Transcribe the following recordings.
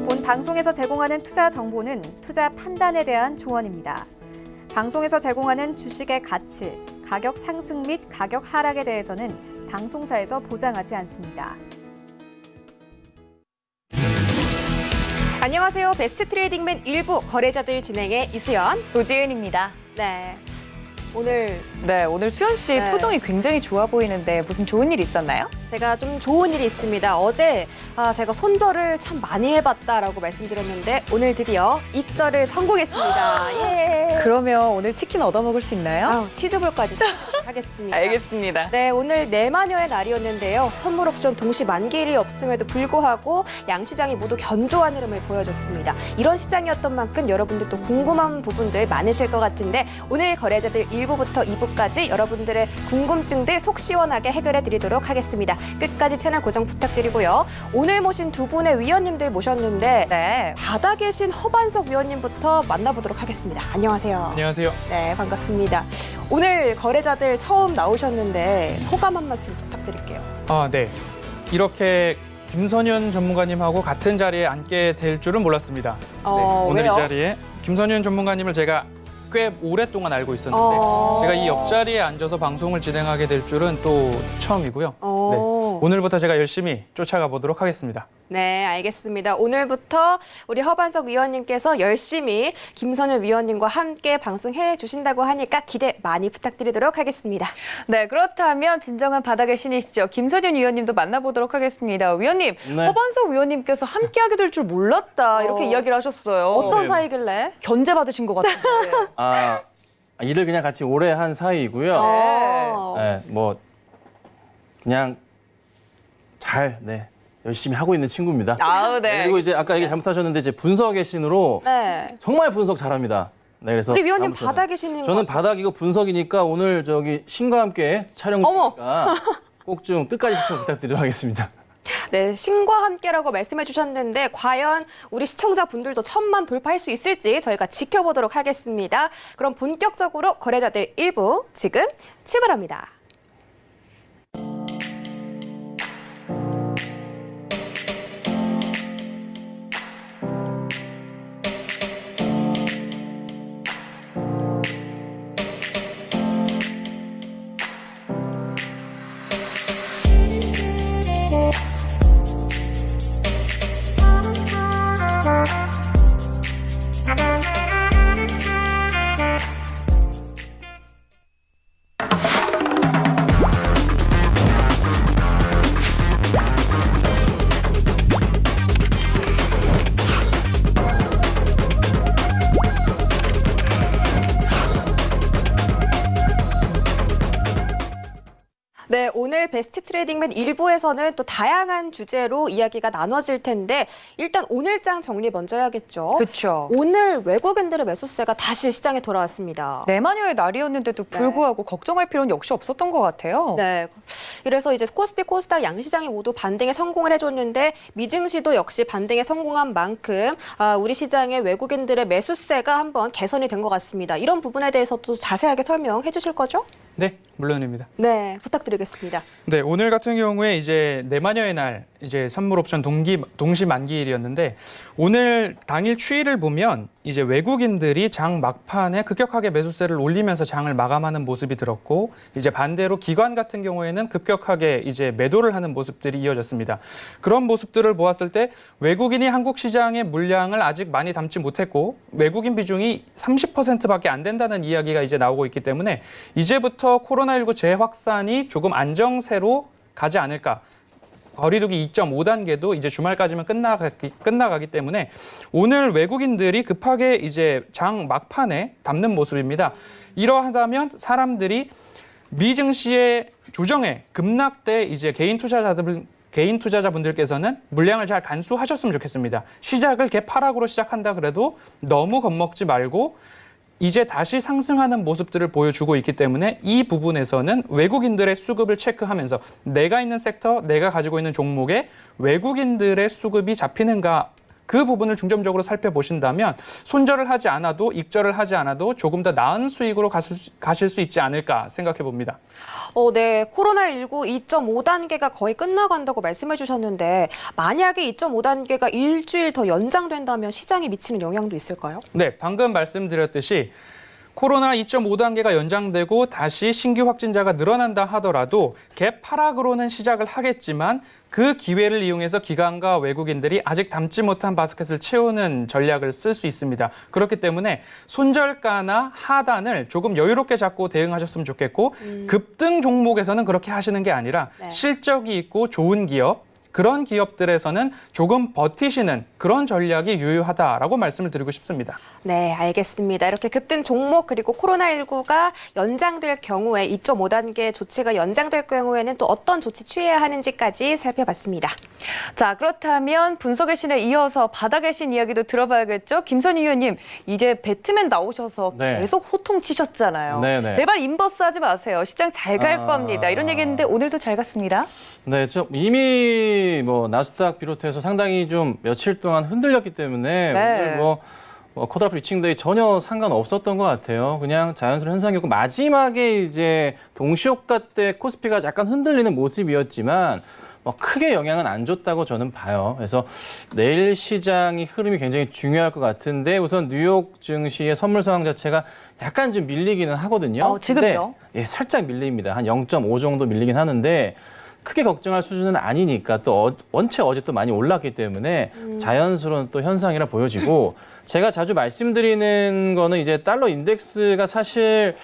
본 방송에서 제공하는 투자 정보는 투자 판단에 대한 조언입니다. 방송에서 제공하는 주식의 가치, 가격 상승 및 가격 하락에 대해서는 방송사에서 보장하지 않습니다. 안녕하세요. 베스트 트레이딩맨 1부 거래자들 진행의 이수연, 조지은입니다. 네. 오늘 수연 씨 네. 표정이 굉장히 좋아 보이는데 무슨 좋은 일 있었나요? 제가 좀 좋은 일이 있습니다. 어제 제가 손절을 참 많이 해봤다라고 말씀드렸는데 오늘 드디어 입절을 성공했습니다. 예. 그러면 오늘 치킨 얻어 먹을 수 있나요? 치즈볼까지 하겠습니다. 알겠습니다. 네, 오늘 내마녀의 날이었는데요. 선물 옵션 동시 만기일이 없음에도 불구하고 양시장이 모두 견조한 흐름을 보여줬습니다. 이런 시장이었던 만큼 여러분들도 궁금한 부분들 많으실 것 같은데 오늘 거래자들 1부부터 2부까지 여러분들의 궁금증들 속 시원하게 해결해 드리도록 하겠습니다. 끝까지 채널 고정 부탁드리고요. 오늘 모신 두 분의 위원님들 모셨는데 네. 바다 계신 허반석 위원님부터 만나보도록 하겠습니다. 안녕하세요. 안녕하세요. 네, 반갑습니다. 오늘 거래자들 처음 나오셨는데 소감 한 말씀 부탁드릴게요. 네. 이렇게 김선윤 전문가님하고 같은 자리에 앉게 될 줄은 몰랐습니다. 오늘 왜요? 이 자리에 김선윤 전문가님을 제가 꽤 오랫동안 알고 있었는데 제가 이 옆자리에 앉아서 방송을 진행하게 될 줄은 또 처음이고요. 네. 오늘부터 제가 열심히 쫓아가 보도록 하겠습니다. 네, 알겠습니다. 오늘부터 우리 허반석 위원님께서 열심히 김선윤 위원님과 함께 방송해 주신다고 하니까 기대 많이 부탁드리도록 하겠습니다. 네, 그렇다면 진정한 바닥의 신이시죠. 김선윤 위원님도 만나보도록 하겠습니다. 위원님, 네. 허반석 위원님께서 함께하게 될 줄 몰랐다 이렇게 이야기를 하셨어요. 어떤 네. 사이길래? 견제 받으신 것 같은데. 일을 그냥 같이 오래 한 사이이고요. 네, 뭐 그냥 잘 열심히 하고 있는 친구입니다. 네. 그리고 이제 아까 얘기 잘못하셨는데 이제 분석의 신으로 네. 정말 분석 잘합니다. 네, 그래서 우리 위원님 다음부터는 바닥에 신인 것 저는 같아요. 바닥이고 분석이니까 오늘 저기 신과 함께 촬영이니까 꼭 좀 끝까지 시청 부탁드리도록 하겠습니다. 네, 신과 함께라고 말씀해 주셨는데 과연 우리 시청자분들도 1000만 돌파할 수 있을지 저희가 지켜보도록 하겠습니다. 그럼 본격적으로 거래자들 1부 지금 출발합니다. 네, 오늘 베스트 트레이딩맨 1부에서는 또 다양한 주제로 이야기가 나눠질 텐데 일단 오늘장 정리 먼저 해야겠죠. 그렇죠. 오늘 외국인들의 매수세가 다시 시장에 돌아왔습니다. 내마녀의 날이었는데도 불구하고 걱정할 필요는 역시 없었던 것 같아요. 네. 그래서 이제 코스피, 코스닥 양시장이 모두 반등에 성공을 해줬는데 미증시도 역시 반등에 성공한 만큼 우리 시장의 외국인들의 매수세가 한번 개선이 된 것 같습니다. 이런 부분에 대해서도 자세하게 설명해 주실 거죠? 네, 물론입니다. 네, 부탁드리겠습니다. 네, 오늘 같은 경우에 이제 내마녀의 날 이제 선물 옵션 동시 만기일이었는데 오늘 당일 추이를 보면 이제 외국인들이 장 막판에 급격하게 매수세를 올리면서 장을 마감하는 모습이 들었고 이제 반대로 기관 같은 경우에는 급격하게 이제 매도를 하는 모습들이 이어졌습니다. 그런 모습들을 보았을 때 외국인이 한국 시장의 물량을 아직 많이 담지 못했고 외국인 비중이 30%밖에 안 된다는 이야기가 이제 나오고 있기 때문에 이제부터 코로나19 재확산이 조금 안정세로 가지 않을까. 거리두기 2.5단계도 이제 주말까지만 끝나가기 때문에 오늘 외국인들이 급하게 이제 장 막판에 담는 모습입니다. 이러하다면 사람들이 미증시의 조정에 급락돼 이제 개인 투자자분들께서는 물량을 잘 간수하셨으면 좋겠습니다. 시작을 개파락으로 시작한다 그래도 너무 겁먹지 말고 이제 다시 상승하는 모습들을 보여주고 있기 때문에 이 부분에서는 외국인들의 수급을 체크하면서 내가 있는 섹터, 내가 가지고 있는 종목에 외국인들의 수급이 잡히는가 그 부분을 중점적으로 살펴보신다면 손절을 하지 않아도 익절을 하지 않아도 조금 더 나은 수익으로 가실 수 있지 않을까 생각해 봅니다. 네. 코로나19 2.5단계가 거의 끝나간다고 말씀해 주셨는데 만약에 2.5단계가 일주일 더 연장된다면 시장에 미치는 영향도 있을까요? 네, 방금 말씀드렸듯이 코로나 2.5단계가 연장되고 다시 신규 확진자가 늘어난다 하더라도 갭 하락으로는 시작을 하겠지만 그 기회를 이용해서 기관과 외국인들이 아직 담지 못한 바스켓을 채우는 전략을 쓸 수 있습니다. 그렇기 때문에 손절가나 하단을 조금 여유롭게 잡고 대응하셨으면 좋겠고 급등 종목에서는 그렇게 하시는 게 아니라 네. 실적이 있고 좋은 기업, 그런 기업들에서는 조금 버티시는 그런 전략이 유효하다라고 말씀을 드리고 싶습니다. 네, 알겠습니다. 이렇게 급등 종목 그리고 코로나19가 연장될 경우에 2.5단계 조치가 연장될 경우에는 또 어떤 조치 취해야 하는지까지 살펴봤습니다. 자, 그렇다면 분석의 신에 이어서 바닥의 신 이야기도 들어봐야겠죠? 김선희 위원님, 이제 배트맨 나오셔서 네. 계속 호통치셨잖아요. 네네. 제발 인버스 하지 마세요. 시장 잘 갈 겁니다. 이런 얘기했는데 오늘도 잘 갔습니다. 네, 이미 뭐 나스닥 비롯해서 상당히 좀 며칠 동안 흔들렸기 때문에 네. 오늘 뭐 코드라프 리칭데이 전혀 상관없었던 것 같아요. 그냥 자연스러운 현상이었고 마지막에 이제 동시효과 때 코스피가 약간 흔들리는 모습이었지만 크게 영향은 안 줬다고 저는 봐요. 그래서 내일 시장이 흐름이 굉장히 중요할 것 같은데 우선 뉴욕 증시의 선물 상황 자체가 약간 좀 밀리기는 하거든요. 지금요? 근데, 예, 살짝 밀립니다. 한 0.5 정도 밀리긴 하는데 크게 걱정할 수준은 아니니까 또 원체 어제 또 많이 올랐기 때문에 자연스러운 또 현상이라 보여지고 제가 자주 말씀드리는 거는 이제 달러 인덱스가 사실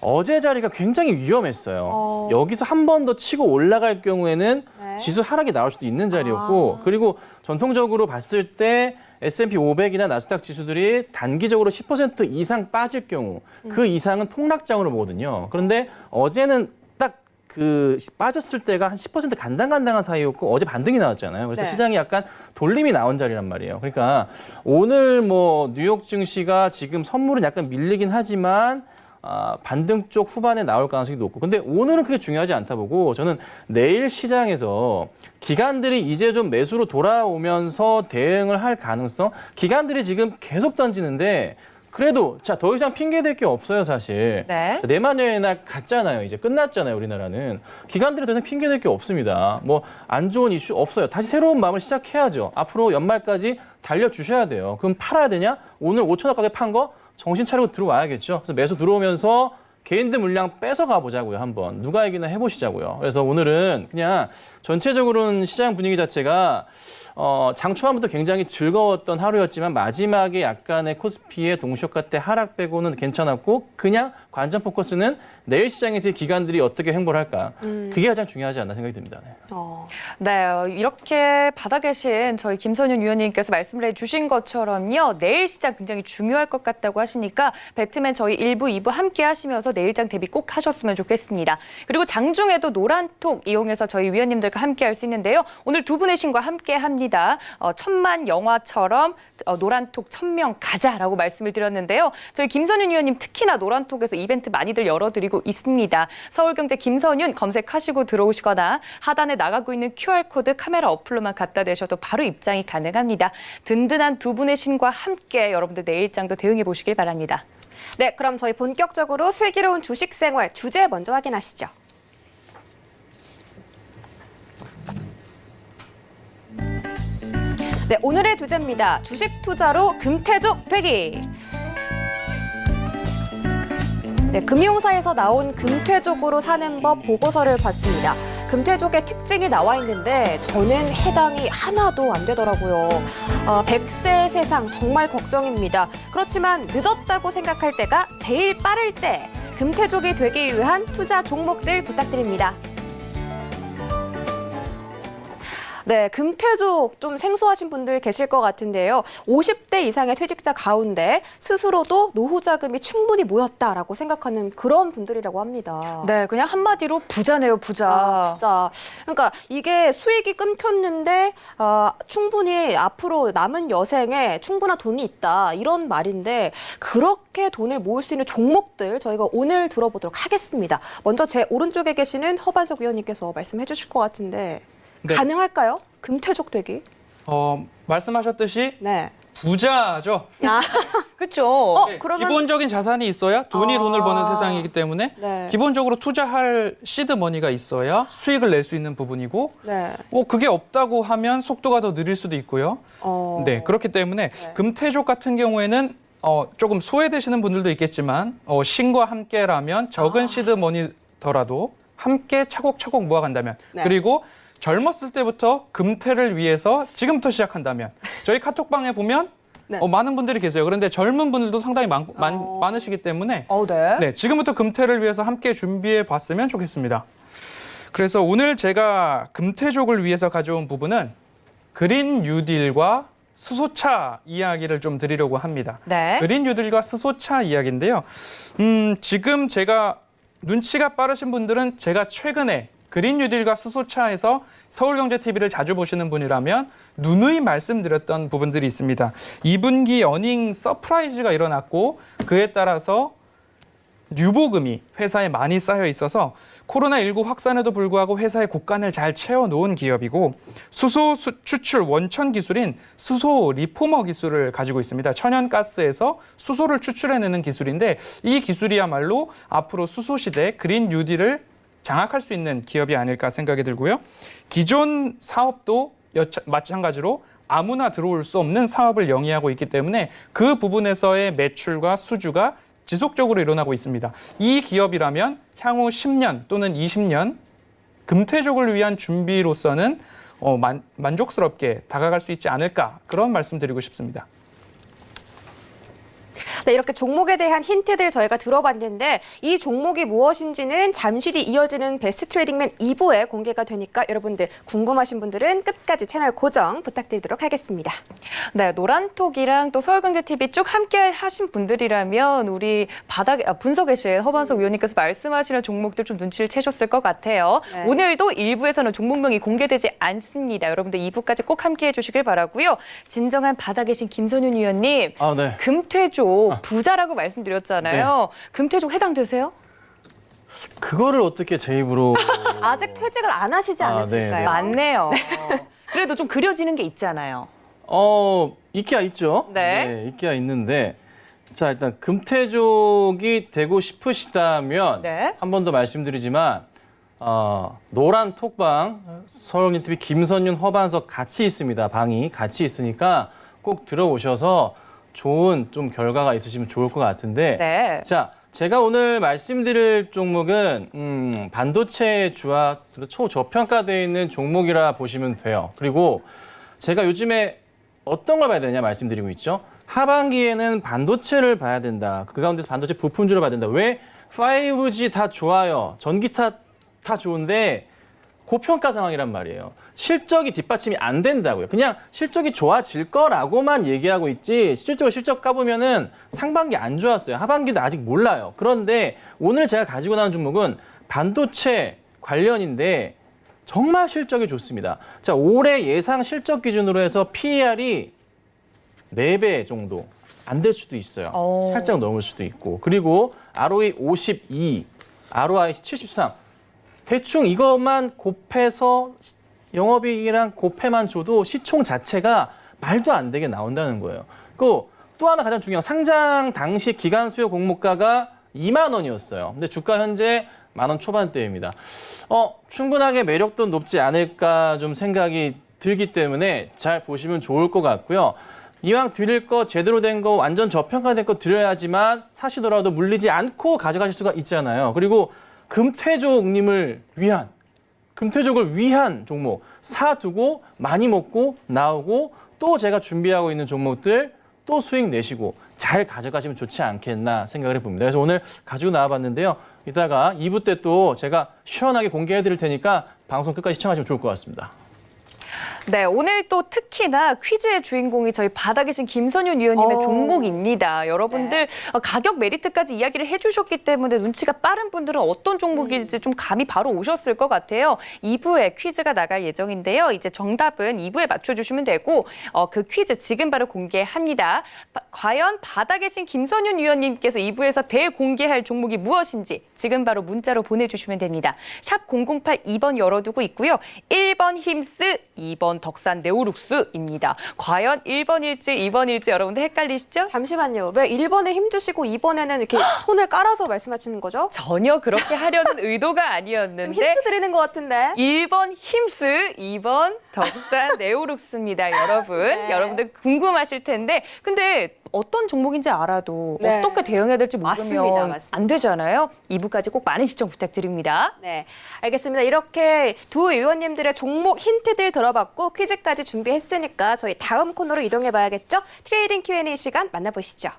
어제 자리가 굉장히 위험했어요. 여기서 한 번 더 치고 올라갈 경우에는 네. 지수 하락이 나올 수도 있는 자리였고 그리고 전통적으로 봤을 때 S&P 500이나 나스닥 지수들이 단기적으로 10% 이상 빠질 경우 그 이상은 폭락장으로 보거든요. 그런데 어제는 딱 빠졌을 때가 한 10% 간당간당한 사이였고 어제 반등이 나왔잖아요. 그래서 네. 시장이 약간 돌림이 나온 자리란 말이에요. 그러니까 오늘 뭐 뉴욕 증시가 지금 선물은 약간 밀리긴 하지만 반등 쪽 후반에 나올 가능성이 높고 근데 오늘은 그게 중요하지 않다 보고 저는 내일 시장에서 기관들이 이제 좀 매수로 돌아오면서 대응을 할 가능성 기관들이 지금 계속 던지는데 그래도 더 이상 핑계댈 게 없어요 사실. 네. 내마녀의 날 갔잖아요. 이제 끝났잖아요. 우리나라는. 기관들이 더 이상 핑계댈 게 없습니다. 뭐 안 좋은 이슈 없어요. 다시 새로운 마음을 시작해야죠. 앞으로 연말까지 달려주셔야 돼요. 그럼 팔아야 되냐? 오늘 5천원 가게 판 거 정신 차리고 들어와야겠죠. 그래서 매수 들어오면서 개인들 물량 뺏어가 보자고요. 한번. 누가 얘기나 해보시자고요. 그래서 오늘은 그냥 전체적으로는 시장 분위기 자체가 장 초반부터 굉장히 즐거웠던 하루였지만 마지막에 약간의 코스피의 동시효과 때 하락 빼고는 괜찮았고 그냥 관전 포커스는 내일 시장에서 기관들이 어떻게 행보를 할까. 그게 가장 중요하지 않나 생각이 듭니다. 네. 네, 이렇게 바닥에 신 저희 김선윤 위원님께서 말씀을 해주신 것처럼요. 내일 시장 굉장히 중요할 것 같다고 하시니까 배트맨 저희 1부, 2부 함께 하시면서 내일장 대비 꼭 하셨으면 좋겠습니다. 그리고 장중에도 노란톡 이용해서 저희 위원님들과 함께 할 수 있는데요. 오늘 두 분의 신과 함께 합니다. 천만 영화처럼 노란톡 1000명 가자라고 말씀을 드렸는데요. 저희 김선윤 위원님 특히나 노란톡에서 이벤트 많이들 열어드리고 있습니다. 서울경제 김선윤 검색하시고 들어오시거나 하단에 나가고 있는 QR코드 카메라 어플로만 갖다 대셔도 바로 입장이 가능합니다. 든든한 두 분의 신과 함께 여러분들 내일장도 대응해 보시길 바랍니다. 네, 그럼 저희 본격적으로 슬기로운 주식 생활 주제 먼저 확인하시죠. 네, 오늘의 주제입니다. 주식 투자로 금태족 되기. 네, 금융사에서 나온 금태족으로 사는 법 보고서를 봤습니다. 금태족의 특징이 나와 있는데 저는 해당이 하나도 안 되더라고요. 100세 세상 정말 걱정입니다. 그렇지만 늦었다고 생각할 때가 제일 빠를 때 금태족이 되기 위한 투자 종목들 부탁드립니다. 네, 금퇴족 좀 생소하신 분들 계실 것 같은데요. 50대 이상의 퇴직자 가운데 스스로도 노후 자금이 충분히 모였다라고 생각하는 그런 분들이라고 합니다. 네, 그냥 한마디로 부자네요, 부자. 진짜. 그러니까 이게 수익이 끊겼는데 충분히 앞으로 남은 여생에 충분한 돈이 있다 이런 말인데 그렇게 돈을 모을 수 있는 종목들 저희가 오늘 들어보도록 하겠습니다. 먼저 제 오른쪽에 계시는 허반석 위원님께서 말씀해 주실 것 같은데 네. 가능할까요? 금퇴족 되기? 말씀하셨듯이 네. 부자죠. 그렇죠. 네, 그러면- 기본적인 자산이 있어야 돈이 돈을 버는 세상이기 때문에 네. 기본적으로 투자할 시드 머니가 있어야 수익을 낼 수 있는 부분이고 네. 그게 없다고 하면 속도가 더 느릴 수도 있고요. 네, 그렇기 때문에 금태족 같은 경우에는 조금 소외되시는 분들도 있겠지만 신과 함께라면 적은 시드 머니더라도 함께 차곡차곡 모아간다면 네. 그리고 젊었을 때부터 금태를 위해서 지금부터 시작한다면 저희 카톡방에 보면 네. 많은 분들이 계세요. 그런데 젊은 분들도 상당히 많으시기 때문에 네. 네, 지금부터 금태를 위해서 함께 준비해 봤으면 좋겠습니다. 그래서 오늘 제가 금태족을 위해서 가져온 부분은 그린 뉴딜과 수소차 이야기를 좀 드리려고 합니다. 네. 그린 뉴딜과 수소차 이야기인데요. 지금 제가 눈치가 빠르신 분들은 제가 최근에 그린 뉴딜과 수소차에서 서울경제TV를 자주 보시는 분이라면 누누이 말씀드렸던 부분들이 있습니다. 2분기 어닝 서프라이즈가 일어났고 그에 따라서 유보금이 회사에 많이 쌓여 있어서 코로나19 확산에도 불구하고 회사의 곳간을 잘 채워놓은 기업이고 수소 추출 원천 기술인 수소 리포머 기술을 가지고 있습니다. 천연가스에서 수소를 추출해내는 기술인데 이 기술이야말로 앞으로 수소 시대 그린 뉴딜을 장악할 수 있는 기업이 아닐까 생각이 들고요. 기존 사업도 마찬가지로 아무나 들어올 수 없는 사업을 영위하고 있기 때문에 그 부분에서의 매출과 수주가 지속적으로 일어나고 있습니다. 이 기업이라면 향후 10년 또는 20년 금퇴족을 위한 준비로서는 만족스럽게 다가갈 수 있지 않을까 그런 말씀 드리고 싶습니다. 네, 이렇게 종목에 대한 힌트들 저희가 들어봤는데 이 종목이 무엇인지는 잠시 뒤 이어지는 베스트 트레이딩맨 2부에 공개가 되니까 여러분들 궁금하신 분들은 끝까지 채널 고정 부탁드리도록 하겠습니다. 네, 노란톡이랑 또 서울경제TV 쭉 함께 하신 분들이라면 우리 분석에 계신 허반석 위원님께서 말씀하시는 종목들 좀 눈치를 채셨을 것 같아요. 네. 오늘도 1부에서는 종목명이 공개되지 않습니다. 여러분들 2부까지 꼭 함께해 주시길 바라고요. 진정한 바닥에 계신 김선윤 위원님, 네. 금퇴족 부자라고 말씀드렸잖아요. 금퇴족 해당되세요? 그거를 어떻게 제 입으로 아직 퇴직을 안 하시지 않았을까요? 네. 맞네요. 그래도 좀 그려지는 게 있잖아요. 있기야 있죠. 네. 있기야 있는데 자 일단 금태족이 되고 싶으시다면 네. 한 번 더 말씀드리지만 노란 톡방 서울경제TV 김선윤 허반석 같이 있습니다. 방이 같이 있으니까 꼭 들어오셔서 좋은 좀 결과가 있으시면 좋을 것 같은데 네. 자 제가 오늘 말씀드릴 종목은 반도체 주와 초저평가되어 있는 종목이라 보시면 돼요. 그리고 제가 요즘에 어떤 걸 봐야 되냐 말씀드리고 있죠. 하반기에는 반도체를 봐야 된다. 그 가운데서 반도체 부품주를 봐야 된다. 왜? 5G 다 좋아요. 전기차 다 좋은데 고평가 상황이란 말이에요. 실적이 뒷받침이 안 된다고요. 그냥 실적이 좋아질 거라고만 얘기하고 있지 실질적으로 실적 까보면은 상반기 안 좋았어요. 하반기도 아직 몰라요. 그런데 오늘 제가 가지고 나온 종목은 반도체 관련인데 정말 실적이 좋습니다. 자, 올해 예상 실적 기준으로 해서 PER이 4배 정도 안 될 수도 있어요. 살짝 넘을 수도 있고. 그리고 ROE 52, ROIC 73. 대충 이것만 곱해서 영업이익이랑 곱해만 줘도 시총 자체가 말도 안 되게 나온다는 거예요. 또 하나 가장 중요한 상장 당시 기간 수요 공모가가 2만 원이었어요. 근데 주가 현재 10,000원 초반대입니다. 충분하게 매력도 높지 않을까 좀 생각이 들기 때문에 잘 보시면 좋을 것 같고요. 이왕 드릴 거 제대로 된 거 완전 저평가된 거 드려야지만 사시더라도 물리지 않고 가져가실 수가 있잖아요. 그리고 금퇴족을 위한 종목 사두고 많이 먹고 나오고 또 제가 준비하고 있는 종목들 또 수익 내시고 잘 가져가시면 좋지 않겠나 생각을 해봅니다. 그래서 오늘 가지고 나와봤는데요. 이따가 2부 때 또 제가 시원하게 공개해 드릴 테니까 방송 끝까지 시청하시면 좋을 것 같습니다. 네, 오늘 또 특히나 퀴즈의 주인공이 저희 바닥에 계신 김선윤 위원님의 종목입니다. 여러분들 가격 메리트까지 이야기를 해주셨기 때문에 눈치가 빠른 분들은 어떤 종목일지 좀 감이 바로 오셨을 것 같아요. 2부에 퀴즈가 나갈 예정인데요. 이제 정답은 2부에 맞춰주시면 되고 그 퀴즈 지금 바로 공개합니다. 과연 바닥에 계신 김선윤 위원님께서 2부에서 대공개할 종목이 무엇인지 지금 바로 문자로 보내주시면 됩니다. 샵 008 2번 열어두고 있고요. 1번 힘스, 2번 덕산 네오룩스입니다. 과연 1번일지 2번일지 여러분들 헷갈리시죠? 잠시만요. 왜 1번에 힘 주시고 2번에는 이렇게 톤을 깔아서 말씀하시는 거죠? 전혀 그렇게 하려는 의도가 좀 아니었는데 힌트 드리는 것 같은데. 1번 힘스, 2번 덕산 네오룩스입니다. 여러분. 네. 여러분들 궁금하실 텐데 근데 어떤 종목인지 알아도 네. 어떻게 대응해야 될지 모르면 맞습니다. 안 되잖아요. 2부까지 꼭 많은 시청 부탁드립니다. 네, 알겠습니다. 이렇게 두 의원님들의 종목 힌트들 들어봤고 퀴즈까지 준비했으니까 저희 다음 코너로 이동해 봐야겠죠? 트레이딩 Q&A 시간 만나보시죠.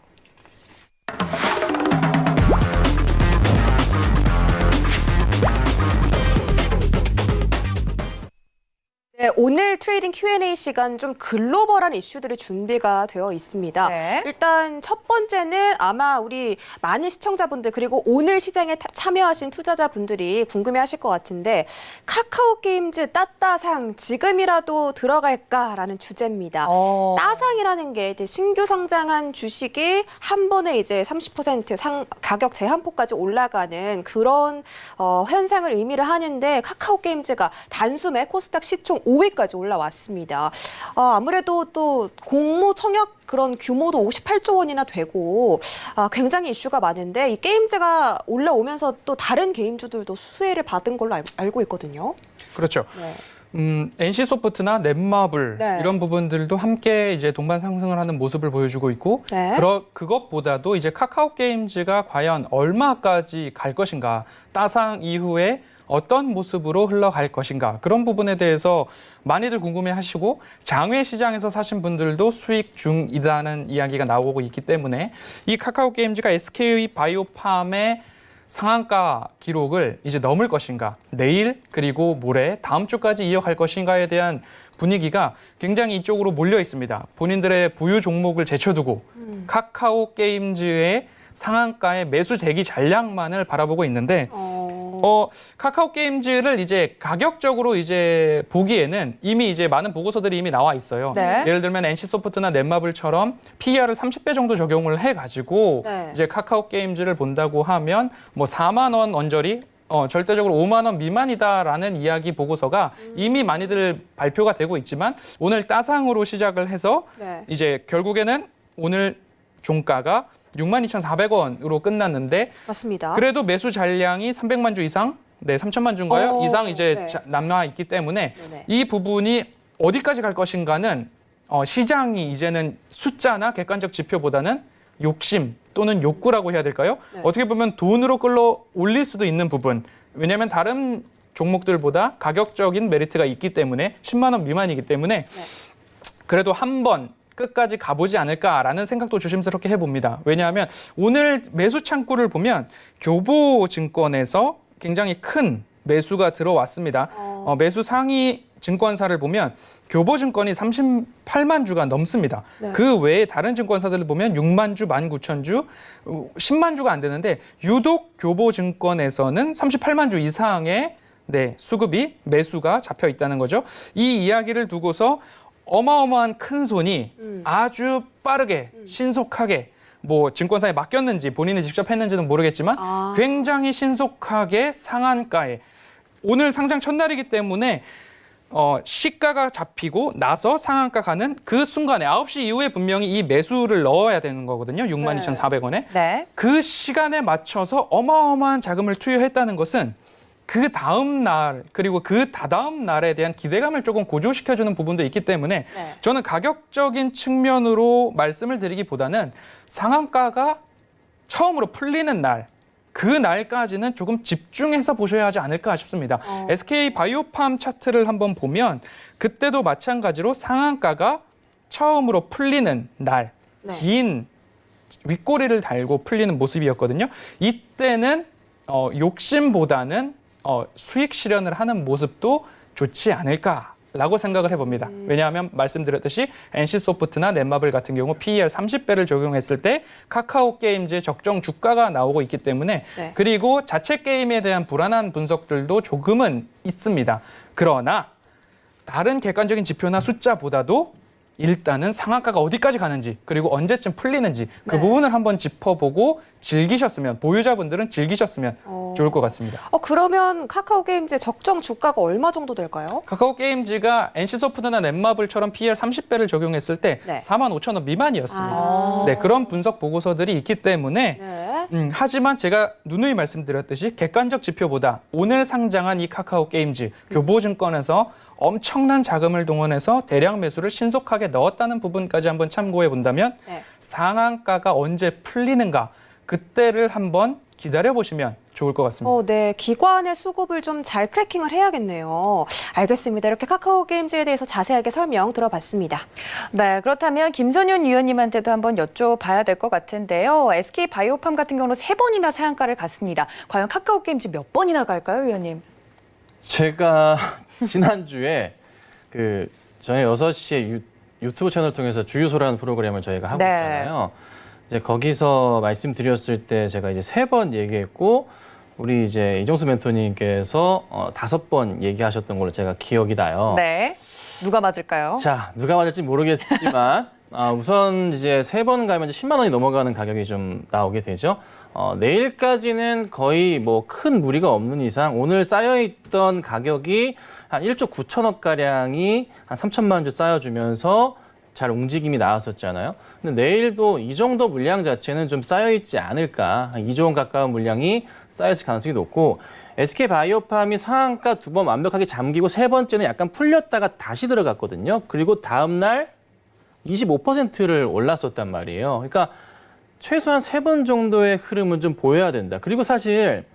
네, 오늘 트레이딩 Q&A 시간 좀 글로벌한 이슈들이 준비가 되어 있습니다. 네. 일단 첫 번째는 아마 우리 많은 시청자분들 그리고 오늘 시장에 참여하신 투자자분들이 궁금해하실 것 같은데 카카오 게임즈 따따상 지금이라도 들어갈까라는 주제입니다. 따상이라는 게 이제 신규 상장한 주식이 한 번에 이제 30% 가격 제한폭까지 올라가는 그런 현상을 의미를 하는데 카카오 게임즈가 단숨에 코스닥 시총 5위까지 올라왔습니다. 아무래도 또 공모 청약 그런 규모도 58조 원이나 되고 굉장히 이슈가 많은데 이 게임즈가 올라오면서 또 다른 게임주들도 수혜를 받은 걸로 알고 있거든요. 그렇죠. 네. NC소프트나 넷마블 네. 이런 부분들도 함께 이제 동반 상승을 하는 모습을 보여주고 있고 네. 그것보다도 이제 카카오 게임즈가 과연 얼마까지 갈 것인가, 따상 이후에 어떤 모습으로 흘러갈 것인가 그런 부분에 대해서 많이들 궁금해하시고 장외 시장에서 사신 분들도 수익 중이라는 이야기가 나오고 있기 때문에 이 카카오 게임즈가 SK 바이오팜의 상한가 기록을 이제 넘을 것인가, 내일 그리고 모레 다음 주까지 이어갈 것인가에 대한 분위기가 굉장히 이쪽으로 몰려 있습니다. 본인들의 보유 종목을 제쳐두고 카카오 게임즈의 상한가의 매수 대기 잔량만을 바라보고 있는데 카카오 게임즈를 이제 가격적으로 이제 보기에는 이미 이제 많은 보고서들이 이미 나와 있어요. 네. 예를 들면 NC소프트나 넷마블처럼 PER을 30배 정도 적용을 해가지고 네. 이제 카카오 게임즈를 본다고 하면 뭐 4만 원 언저리 절대적으로 5만 원 미만이다라는 이야기 보고서가 이미 많이들 발표가 되고 있지만 오늘 따상으로 시작을 해서 네. 이제 결국에는 오늘 종가가 62,400원으로 끝났는데 맞습니다. 그래도 매수 잔량이 300만 주 이상, 3천만 주인가요? 이상 이제 네. 남아 있기 때문에 네네. 이 부분이 어디까지 갈 것인가는 시장이 이제는 숫자나 객관적 지표보다는 욕심 또는 욕구라고 해야 될까요? 네. 어떻게 보면 돈으로 끌어올릴 수도 있는 부분. 왜냐하면 다른 종목들보다 가격적인 메리트가 있기 때문에 10만 원 미만이기 때문에 그래도 한번 끝까지 가보지 않을까라는 생각도 조심스럽게 해봅니다. 왜냐하면 오늘 매수 창구를 보면 교보증권에서 굉장히 큰 매수가 들어왔습니다. 매수 상위 증권사를 보면 교보증권이 38만 주가 넘습니다. 네. 그 외에 다른 증권사들을 보면 6만 주, 19,000주, 10만 주가 안 되는데 유독 교보증권에서는 38만 주 이상의 수급이 매수가 잡혀 있다는 거죠. 이 이야기를 두고서 어마어마한 큰 손이 아주 빠르게 신속하게 뭐 증권사에 맡겼는지 본인이 직접 했는지는 모르겠지만 굉장히 신속하게 상한가에 오늘 상장 첫날이기 때문에 시가가 잡히고 나서 상한가 가는 그 순간에 9시 이후에 분명히 이 매수를 넣어야 되는 거거든요. 62,400원에. 네. 그 시간에 맞춰서 어마어마한 자금을 투여했다는 것은 그 다음 날 그리고 그 다다음 날에 대한 기대감을 조금 고조시켜주는 부분도 있기 때문에 저는 가격적인 측면으로 말씀을 드리기보다는 상한가가 처음으로 풀리는 날, 그 날까지는 조금 집중해서 보셔야 하지 않을까 싶습니다. SK 바이오팜 차트를 한번 보면 그때도 마찬가지로 상한가가 처음으로 풀리는 날, 긴 윗꼬리를 달고 풀리는 모습이었거든요. 이때는 욕심보다는 수익 실현을 하는 모습도 좋지 않을까 라고 생각을 해봅니다. 왜냐하면 말씀드렸듯이 NC소프트나 넷마블 같은 경우 PER 30배를 적용했을 때 카카오 게임즈의 적정 주가가 나오고 있기 때문에 네. 그리고 자체 게임에 대한 불안한 분석들도 조금은 있습니다. 그러나 다른 객관적인 지표나 숫자보다도 일단은 상한가가 어디까지 가는지 그리고 언제쯤 풀리는지 그 네. 부분을 한번 짚어보고 즐기셨으면 보유자분들은 즐기셨으면 좋을 것 같습니다. 그러면 카카오 게임즈의 적정 주가가 얼마 정도 될까요? 카카오 게임즈가 NC소프트나 넷마블처럼 PER 30배를 적용했을 때 네. 45,000원 미만이었습니다. 아. 네, 그런 분석 보고서들이 있기 때문에 네. 하지만 제가 누누이 말씀드렸듯이 객관적 지표보다 오늘 상장한 이 카카오 게임즈 교보증권에서 엄청난 자금을 동원해서 대량 매수를 신속하게 넣었다는 부분까지 한번 참고해 본다면 네. 상한가가 언제 풀리는가 그때를 한번 기다려 보시면 좋을 것 같습니다. 네. 기관의 수급을 좀 잘 트래킹을 해야겠네요. 알겠습니다. 이렇게 카카오 게임즈에 대해서 자세하게 설명 들어봤습니다. 네, 그렇다면 김선윤 위원님한테도 한번 여쭤봐야 될 것 같은데요. SK 바이오팜 같은 경우는 3번이나 상한가를 갔습니다. 과연 카카오 게임즈 몇 번이나 갈까요, 위원님? 제가 지난주에 저희 6시에 유튜브 채널 통해서 주유소라는 프로그램을 저희가 하고 네. 있잖아요. 이제 거기서 말씀드렸을 때 제가 이제 3번 얘기했고 우리 이제 이정수 멘토님께서 5번 얘기하셨던 걸로 제가 기억이 나요. 네. 누가 맞을까요? 자, 누가 맞을지 모르겠지만 우선 이제 3번 가면 이제 10만 원이 넘어가는 가격이 좀 나오게 되죠. 내일까지는 거의 뭐 큰 무리가 없는 이상 오늘 쌓여있던 가격이 한 1조 9천억 가량이 한 3천만 원 정도 쌓여주면서 잘 움직임이 나왔었잖아요. 근데 내일도 이 정도 물량 자체는 좀 쌓여있지 않을까. 한 2조 원 가까운 물량이 쌓였을 가능성이 높고 SK 바이오팜이 상한가 2번 완벽하게 잠기고 3번째는 약간 풀렸다가 다시 들어갔거든요. 그리고 다음 날 25%를 올랐었단 말이에요. 그러니까 최소한 3번 정도의 흐름은 좀 보여야 된다. 그리고 사실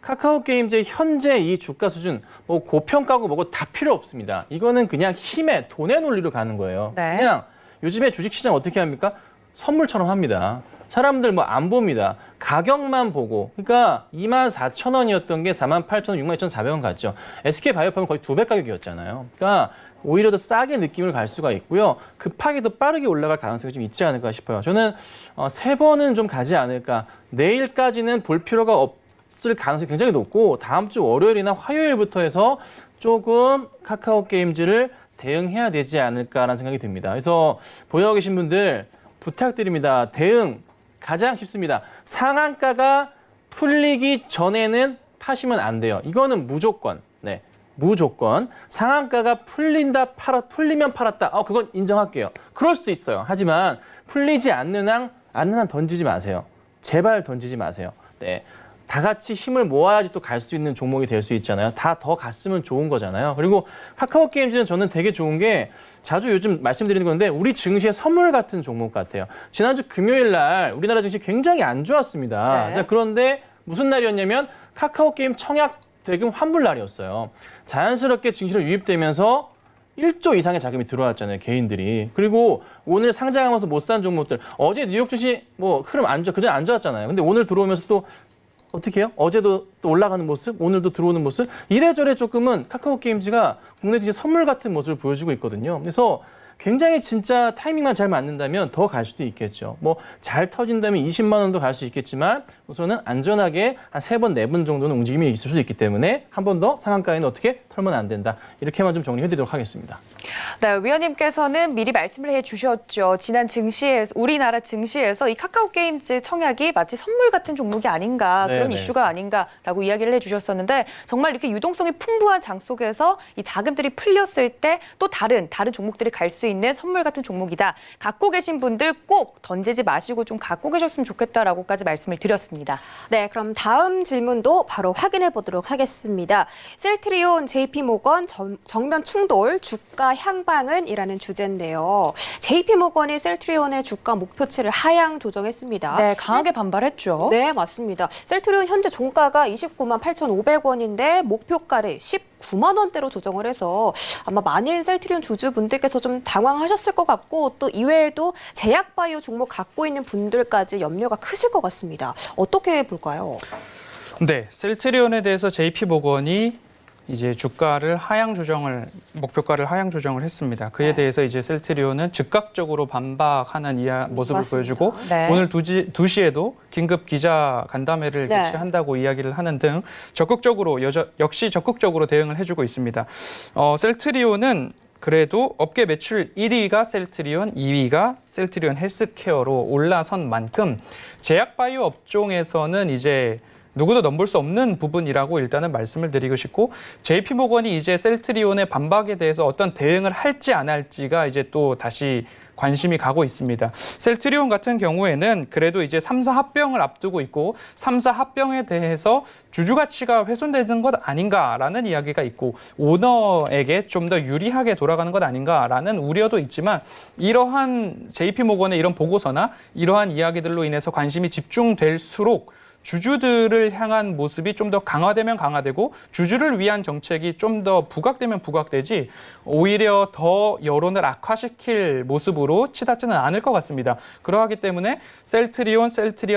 카카오 게임즈의 현재 이 주가 수준 뭐 고평가고 뭐고 다 필요 없습니다. 이거는 그냥 힘의 돈의 논리로 가는 거예요. 네. 그냥 요즘에 주식시장 어떻게 합니까? 선물처럼 합니다. 사람들 뭐 안 봅니다. 가격만 보고. 그러니까 24,000원이었던 게 48,000원, 62,400원 갔죠. SK 바이오팜은 거의 2배 가격이었잖아요. 그러니까 오히려 더 싸게 느낌을 갈 수가 있고요. 급하게 더 빠르게 올라갈 가능성이 좀 있지 않을까 싶어요. 저는 3번은 좀 가지 않을까. 내일까지는 볼 필요가 없을 가능성이 굉장히 높고 다음 주 월요일이나 화요일부터 해서 조금 카카오 게임즈를 대응해야 되지 않을까라는 생각이 듭니다. 그래서 보유하고 계신 분들 부탁드립니다. 대응 가장 쉽습니다. 상한가가 풀리기 전에는 파시면 안 돼요. 이거는 무조건. 네. 무조건 상한가가 풀리면 팔았다. 그건 인정할게요. 그럴 수도 있어요. 하지만 풀리지 않는 한 던지지 마세요. 제발 던지지 마세요. 네. 다 같이 힘을 모아야지 또 갈 수 있는 종목이 될 수 있잖아요. 다 더 갔으면 좋은 거잖아요. 그리고 카카오 게임즈는 저는 되게 좋은 게 자주 요즘 말씀드리는 건데 우리 증시의 선물 같은 종목 같아요. 지난주 금요일 날 우리나라 증시 굉장히 안 좋았습니다. 네. 자, 그런데 무슨 날이었냐면 카카오 게임 청약 대금 환불 날이었어요. 자연스럽게 증시로 유입되면서 1조 이상의 자금이 들어왔잖아요, 개인들이. 그리고 오늘 상장하면서 못 산 종목들. 어제 뉴욕 증시 뭐 흐름 그전 안 좋았잖아요. 근데 오늘 들어오면서 또 어떻게 해요? 어제도 또 올라가는 모습, 오늘도 들어오는 모습. 이래저래 조금은 카카오 게임즈가 국내 증시 선물 같은 모습을 보여주고 있거든요. 그래서 굉장히 진짜 타이밍만 잘 맞는다면 더 갈 수도 있겠죠. 뭐 잘 터진다면 20만 원도 갈 수 있겠지만 우선은 안전하게 한 3번, 4번 정도는 움직임이 있을 수 있기 때문에 한 번 더 상한가에는 어떻게 털면 안 된다. 이렇게만 좀 정리해드리도록 하겠습니다. 네, 위원님께서는 미리 말씀을 해주셨죠. 지난 우리나라 증시에서 이 카카오 게임즈 청약이 마치 선물 같은 종목이 아닌가, 그런 네. 이슈가 아닌가라고 이야기를 해주셨었는데 정말 이렇게 유동성이 풍부한 장 속에서 이 자금들이 풀렸을 때 또 다른 종목들이 갈 수 있는 선물 같은 종목이다. 갖고 계신 분들 꼭 던지지 마시고 좀 갖고 계셨으면 좋겠다라고까지 말씀을 드렸습니다. 네, 그럼 다음 질문도 바로 확인해 보도록 하겠습니다. 셀트리온, JP모건 정면 충돌, 주가 향방은이라는 주제인데요. JP모건이 셀트리온의 주가 목표치를 하향 조정했습니다. 네, 강하게 반발했죠. 네, 맞습니다. 셀트리온 현재 종가가 29만 8,500원인데 목표가를 19만 원대로 조정을 해서 아마 많은 셀트리온 주주분들께서 좀 당황하셨을 것 같고 또 이외에도 제약바이오 종목 갖고 있는 분들까지 염려가 크실 것 같습니다. 어떻게 볼까요? 네, 셀트리온에 대해서 JP모건이 이제 주가를 목표가를 하향 조정을 했습니다. 그에 대해서 이제 셀트리온은 즉각적으로 반박하는 모습을 맞습니다. 보여주고 네. 오늘 2시에도 긴급 기자 간담회를 네. 개최한다고 이야기를 하는 등 역시 적극적으로 대응을 해주고 있습니다. 셀트리온은 그래도 업계 매출 1위가 셀트리온, 2위가 셀트리온 헬스케어로 올라선 만큼 제약바이오 업종에서는 이제 누구도 넘볼 수 없는 부분이라고 일단은 말씀을 드리고 싶고 JP모건이 이제 셀트리온의 반박에 대해서 어떤 대응을 할지 안 할지가 이제 또 다시 관심이 가고 있습니다. 셀트리온 같은 경우에는 그래도 이제 3사 합병을 앞두고 있고 3사 합병에 대해서 주주 가치가 훼손되는 것 아닌가라는 이야기가 있고 오너에게 좀 더 유리하게 돌아가는 것 아닌가라는 우려도 있지만 이러한 JP모건의 이런 보고서나 이러한 이야기들로 인해서 관심이 집중될수록 주주들을 향한 모습이 좀 더 강화되면 강화되고 주주를 위한 정책이 좀 더 부각되면 부각되지 오히려 더 여론을 악화시킬 모습으로 치닫지는 않을 것 같습니다. 그러하기 때문에 셀트리온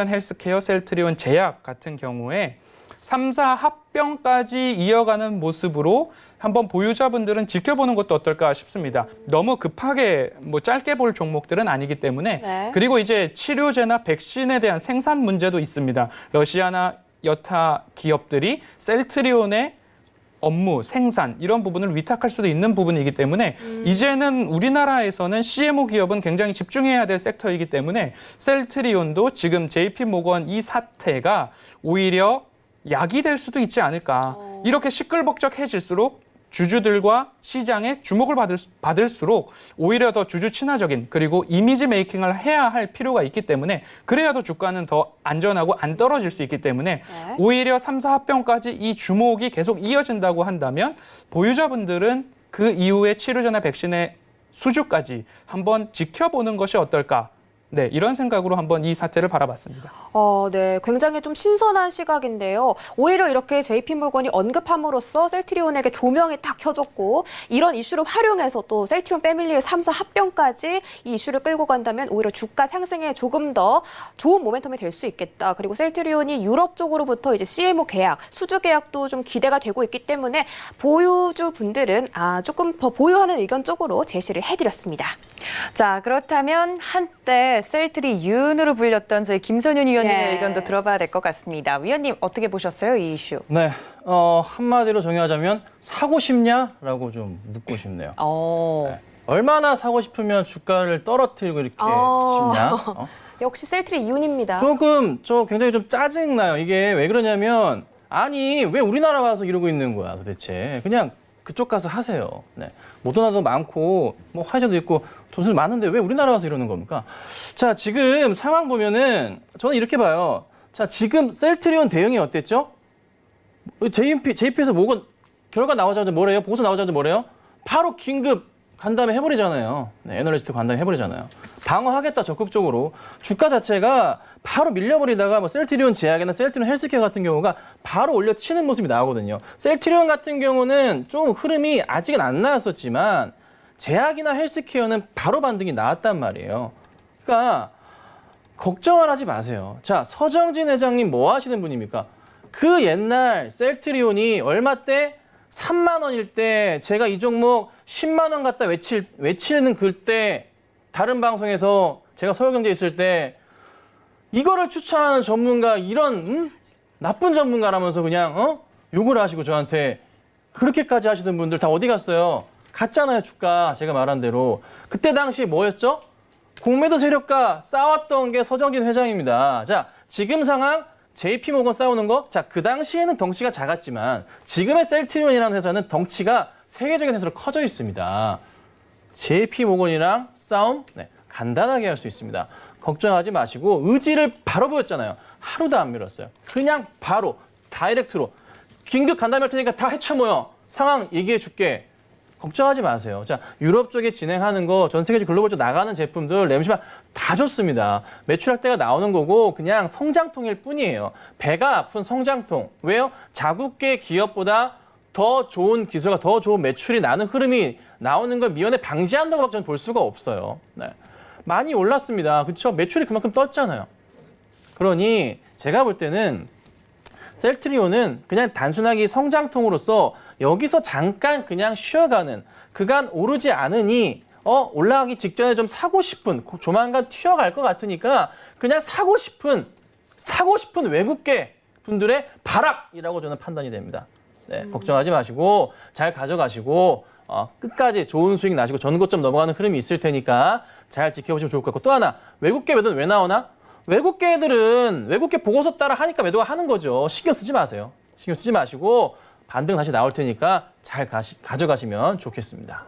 헬스케어, 셀트리온 제약 같은 경우에 3사 합병까지 이어가는 모습으로 한번 보유자분들은 지켜보는 것도 어떨까 싶습니다. 너무 급하게 짧게 볼 종목들은 아니기 때문에 네. 그리고 이제 치료제나 백신에 대한 생산 문제도 있습니다. 러시아나 여타 기업들이 셀트리온의 업무, 생산 이런 부분을 위탁할 수도 있는 부분이기 때문에 이제는 우리나라에서는 CMO 기업은 굉장히 집중해야 될 섹터이기 때문에 셀트리온도 지금 JP모건 이 사태가 오히려 약이 될 수도 있지 않을까. 이렇게 시끌벅적해질수록 주주들과 시장에 주목을 받을수록 오히려 더 주주 친화적인 그리고 이미지 메이킹을 해야 할 필요가 있기 때문에 그래야 더 주가는 더 안전하고 안 떨어질 수 있기 때문에 네. 오히려 3사 합병까지 이 주목이 계속 이어진다고 한다면 보유자분들은 그 이후에 치료제나 백신의 수주까지 한번 지켜보는 것이 어떨까. 네, 이런 생각으로 한번 이 사태를 바라봤습니다. 네, 굉장히 좀 신선한 시각인데요. 오히려 이렇게 JP모건이 언급함으로써 셀트리온에게 조명이 딱 켜졌고 이런 이슈를 활용해서 또 셀트리온 패밀리의 3사 합병까지 이 이슈를 끌고 간다면 오히려 주가 상승에 조금 더 좋은 모멘텀이 될 수 있겠다. 그리고 셀트리온이 유럽 쪽으로부터 이제 CMO 계약, 수주 계약도 좀 기대가 되고 있기 때문에 보유주 분들은 조금 더 보유하는 의견 쪽으로 제시를 해드렸습니다. 자, 그렇다면 한때 셀트리윤으로 불렸던 저희 김선윤 위원님의 네. 의견도 들어봐야 될 것 같습니다. 위원님 어떻게 보셨어요, 이 이슈? 네, 한마디로 정의하자면 사고 싶냐라고 좀 묻고 싶네요. 네. 얼마나 사고 싶으면 주가를 떨어뜨리고 이렇게 싶냐? 역시 셀트리 이윤입니다. 조금 굉장히 좀 짜증나요. 이게 왜 그러냐면 아니 왜 우리나라 와서 이러고 있는 거야 도대체. 그냥 그쪽 가서 하세요. 네. 모더나도 많고 뭐 화이자도 있고 돈들 많은데 왜 우리나라 와서 이러는 겁니까? 자, 지금 상황 보면은 저는 이렇게 봐요. 자, 지금 셀트리온 대응이 어땠죠? JP에서 뭐가 결과 나오자마자 뭐래요? 보고서 나오자마자 뭐래요? 바로 긴급 간담회 해버리잖아요. 네, 애널리스트 간담회 해버리잖아요. 방어하겠다 적극적으로. 주가 자체가 바로 밀려버리다가 뭐 셀트리온 제약이나 셀트리온 헬스케어 같은 경우가 바로 올려치는 모습이 나오거든요. 셀트리온 같은 경우는 좀 흐름이 아직은 안 나왔었지만 제약이나 헬스케어는 바로 반등이 나왔단 말이에요. 그러니까 걱정을 하지 마세요. 자, 서정진 회장님 뭐 하시는 분입니까? 그 옛날 셀트리온이 얼마 때? 3만 원일 때 제가 이 종목 10만 원 갖다 외치는 그때 다른 방송에서 제가 서울경제 있을 때 이거를 추천하는 전문가 이런 나쁜 전문가라면서 그냥 욕을 하시고 저한테 그렇게까지 하시던 분들 다 어디 갔어요? 갔잖아요, 주가. 제가 말한 대로. 그때 당시 뭐였죠? 공매도 세력과 싸웠던 게 서정진 회장입니다. 자, 지금 상황 JP모건 싸우는 거, 자, 그 당시에는 덩치가 작았지만 지금의 셀트리온이라는 회사는 덩치가 세계적인 회사로 커져 있습니다. JP모건이랑 싸움 간단하게 할 수 있습니다. 걱정하지 마시고 의지를 바로 보였잖아요. 하루도 안 미뤘어요. 그냥 바로 다이렉트로 긴급 간담회 할 테니까 다 헤쳐모여. 상황 얘기해 줄게. 걱정하지 마세요. 자, 유럽 쪽에 진행하는 거, 전 세계적 글로벌 쪽 나가는 제품들, 램시만 다 좋습니다. 매출할 때가 나오는 거고 그냥 성장통일 뿐이에요. 배가 아픈 성장통. 왜요? 자국계 기업보다 더 좋은 기술과 더 좋은 매출이 나는 흐름이 나오는 걸 미연에 방지한다고밖에 저는 볼 수가 없어요. 네. 많이 올랐습니다. 그렇죠? 매출이 그만큼 떴잖아요. 그러니 제가 볼 때는 셀트리온은 그냥 단순하게 성장통으로서 여기서 잠깐 그냥 쉬어가는 그간 오르지 않으니 올라가기 직전에 좀 사고 싶은 조만간 튀어갈 것 같으니까 그냥 사고 싶은 외국계 분들의 발악이라고 저는 판단이 됩니다. 네, 걱정하지 마시고 잘 가져가시고 끝까지 좋은 수익 나시고 전고점 넘어가는 흐름이 있을 테니까 잘 지켜보시면 좋을 것 같고 또 하나 외국계 매도는 왜 나오나? 외국계들은 외국계 보고서 따라 하니까 매도가 하는 거죠. 신경 쓰지 마세요. 신경 쓰지 마시고 반등 다시 나올 테니까 잘 가져가시면 좋겠습니다.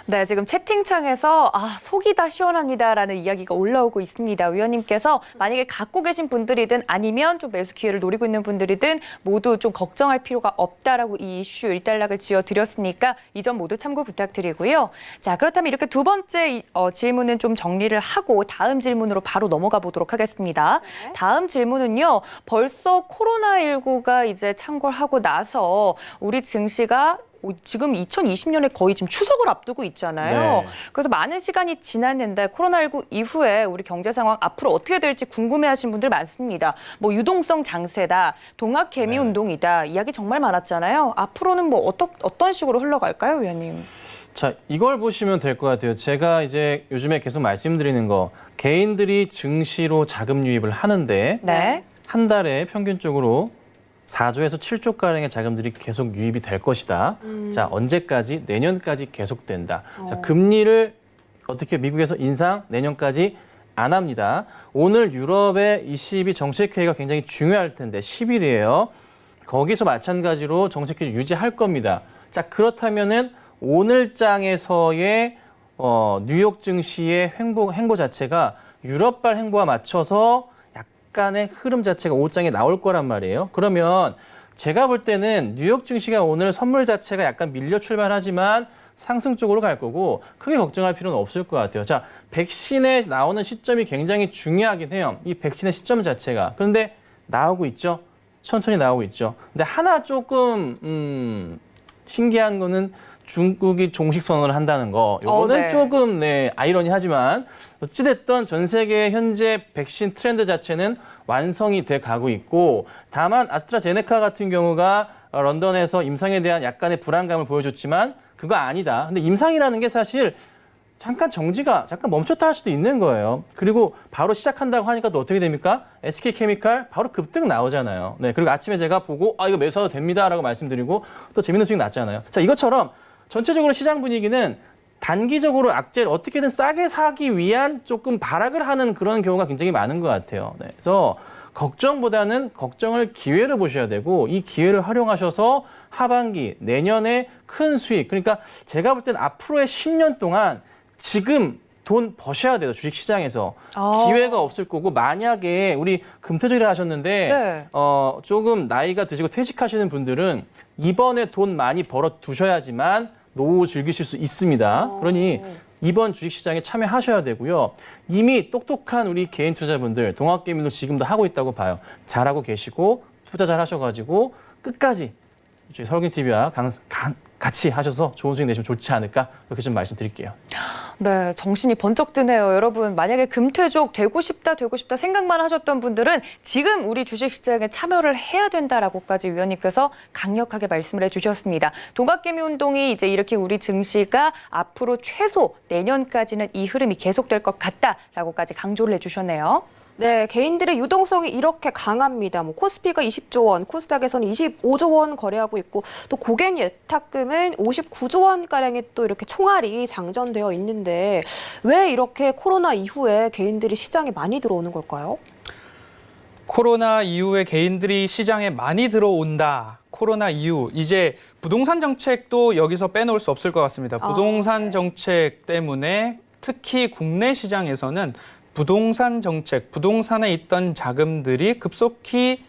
네, 지금 채팅창에서 속이 다 시원합니다라는 이야기가 올라오고 있습니다. 위원님께서 만약에 갖고 계신 분들이든 아니면 좀 매수 기회를 노리고 있는 분들이든 모두 좀 걱정할 필요가 없다라고 이 이슈 일단락을 지어드렸으니까 이 점 모두 참고 부탁드리고요. 자, 그렇다면 이렇게 두 번째 질문은 좀 정리를 하고 다음 질문으로 바로 넘어가 보도록 하겠습니다. 다음 질문은요. 벌써 코로나19가 이제 창궐하고 나서 우리 증시가 지금 2020년에 거의 지금 추석을 앞두고 있잖아요. 네. 그래서 많은 시간이 지났는데 코로나19 이후에 우리 경제 상황 앞으로 어떻게 될지 궁금해하신 분들 많습니다. 뭐 유동성 장세다, 동학개미 운동이다 이야기 정말 많았잖아요. 앞으로는 뭐 어떤 식으로 흘러갈까요, 위원님? 자, 이걸 보시면 될 것 같아요. 제가 이제 요즘에 계속 말씀드리는 거 개인들이 증시로 자금 유입을 하는데 네. 한 달에 평균적으로 4조에서 7조가량의 자금들이 계속 유입이 될 것이다. 자, 언제까지? 내년까지 계속된다. 자, 금리를 어떻게 미국에서 인상 내년까지 안 합니다. 오늘 유럽의 ECB 정책회의가 굉장히 중요할 텐데 10일이에요. 거기서 마찬가지로 정책회의 유지할 겁니다. 자, 그렇다면은 오늘 장에서의 뉴욕 증시의 행보 자체가 유럽발 행보와 맞춰서 약간의 흐름 자체가 오장에 나올 거란 말이에요. 그러면 제가 볼 때는 뉴욕 증시가 오늘 선물 자체가 약간 밀려 출발하지만 상승 쪽으로 갈 거고 크게 걱정할 필요는 없을 것 같아요. 자, 백신에 나오는 시점이 굉장히 중요하긴 해요. 이 백신의 시점 자체가. 그런데 나오고 있죠. 천천히 나오고 있죠. 근데 하나 조금 신기한 거는 중국이 종식 선언을 한다는 거. 이거는 네. 조금 아이러니하지만 어찌됐든 전 세계 현재 백신 트렌드 자체는 완성이 돼 가고 있고 다만 아스트라제네카 같은 경우가 런던에서 임상에 대한 약간의 불안감을 보여줬지만 그거 아니다. 근데 임상이라는 게 사실 잠깐 멈췄다 할 수도 있는 거예요. 그리고 바로 시작한다고 하니까 또 어떻게 됩니까? SK케미칼 바로 급등 나오잖아요. 네, 그리고 아침에 제가 보고 이거 매수해도 됩니다라고 말씀드리고 또 재밌는 수익 났잖아요. 자, 이것처럼 전체적으로 시장 분위기는 단기적으로 악재를 어떻게든 싸게 사기 위한 조금 발악을 하는 그런 경우가 굉장히 많은 것 같아요. 네, 그래서 걱정보다는 걱정을 기회로 보셔야 되고 이 기회를 활용하셔서 하반기, 내년에 큰 수익. 그러니까 제가 볼 때는 앞으로의 10년 동안 지금 돈 버셔야 돼요. 주식시장에서. 기회가 없을 거고 만약에 우리 금태조리를 하셨는데 네. 조금 나이가 드시고 퇴직하시는 분들은 이번에 돈 많이 벌어 두셔야지만 노후 즐기실 수 있습니다. 그러니 이번 주식시장에 참여하셔야 되고요. 이미 똑똑한 우리 개인 투자분들, 동학개미도 지금도 하고 있다고 봐요. 잘하고 계시고 투자 잘 하셔가지고 끝까지 저희 설경TV와 같이 하셔서 좋은 수익 내시면 좋지 않을까 이렇게 좀 말씀드릴게요. 네, 정신이 번쩍 드네요. 여러분, 만약에 금퇴족 되고 싶다 생각만 하셨던 분들은 지금 우리 주식시장에 참여를 해야 된다라고까지 위원님께서 강력하게 말씀을 해주셨습니다. 동학개미 운동이 이제 이렇게 우리 증시가 앞으로 최소 내년까지는 이 흐름이 계속될 것 같다라고까지 강조를 해주셨네요. 네, 개인들의 유동성이 이렇게 강합니다. 뭐 코스피가 20조 원, 코스닥에서는 25조 원 거래하고 있고 또 고객 예탁금은 59조 원가량의 또 이렇게 총알이 장전되어 있는데 왜 이렇게 코로나 이후에 개인들이 시장에 많이 들어오는 걸까요? 코로나 이후에 개인들이 시장에 많이 들어온다. 코로나 이후 이제 부동산 정책도 여기서 빼놓을 수 없을 것 같습니다. 부동산 정책 때문에 특히 국내 시장에서는 부동산 정책, 부동산에 있던 자금들이 급속히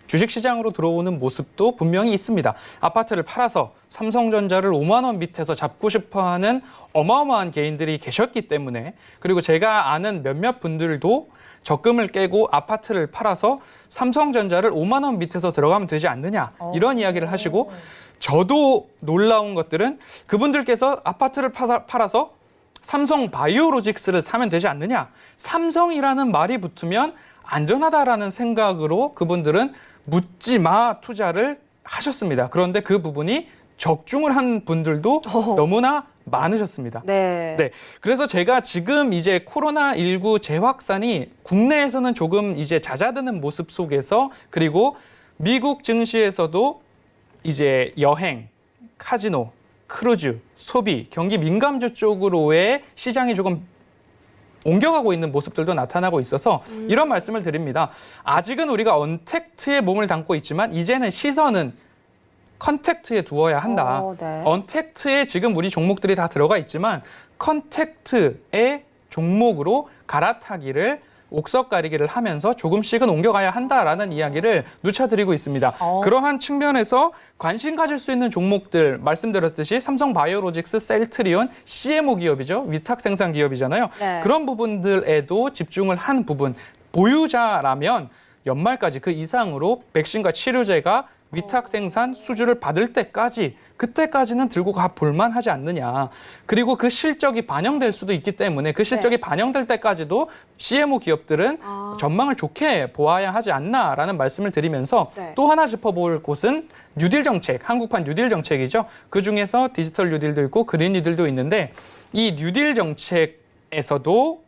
주식시장으로 들어오는 모습도 분명히 있습니다. 아파트를 팔아서 삼성전자를 5만 원 밑에서 잡고 싶어하는 어마어마한 개인들이 계셨기 때문에 그리고 제가 아는 몇몇 분들도 적금을 깨고 아파트를 팔아서 삼성전자를 5만 원 밑에서 들어가면 되지 않느냐 이런 이야기를 하시고 저도 놀라운 것들은 그분들께서 아파트를 팔아서 삼성 바이오로직스를 사면 되지 않느냐. 삼성이라는 말이 붙으면 안전하다라는 생각으로 그분들은 묻지 마 투자를 하셨습니다. 그런데 그 부분이 적중을 한 분들도 너무나 많으셨습니다. 네. 네. 그래서 제가 지금 이제 코로나19 재확산이 국내에서는 조금 이제 잦아드는 모습 속에서 그리고 미국 증시에서도 이제 여행, 카지노, 크루즈, 소비, 경기 민감주 쪽으로의 시장이 조금 옮겨가고 있는 모습들도 나타나고 있어서 이런 말씀을 드립니다. 아직은 우리가 언택트에 몸을 담고 있지만 이제는 시선은 컨택트에 두어야 한다. 네. 언택트에 지금 우리 종목들이 다 들어가 있지만 컨택트의 종목으로 갈아타기를 옥석가리기를 하면서 조금씩은 옮겨가야 한다라는 이야기를 누차드리고 있습니다. 그러한 측면에서 관심 가질 수 있는 종목들 말씀드렸듯이 삼성바이오로직스, 셀트리온, CMO 기업이죠. 위탁 생산 기업이잖아요. 네. 그런 부분들에도 집중을 한 부분 보유자라면 연말까지 그 이상으로 백신과 치료제가 위탁 생산 수주를 받을 때까지 그때까지는 들고 가 볼만 하지 않느냐. 그리고 그 실적이 반영될 수도 있기 때문에 그 실적이 반영될 때까지도 CMO 기업들은 전망을 좋게 보아야 하지 않나라는 말씀을 드리면서 네. 또 하나 짚어볼 곳은 뉴딜 정책, 한국판 뉴딜 정책이죠. 그중에서 디지털 뉴딜도 있고 그린 뉴딜도 있는데 이 뉴딜 정책에서도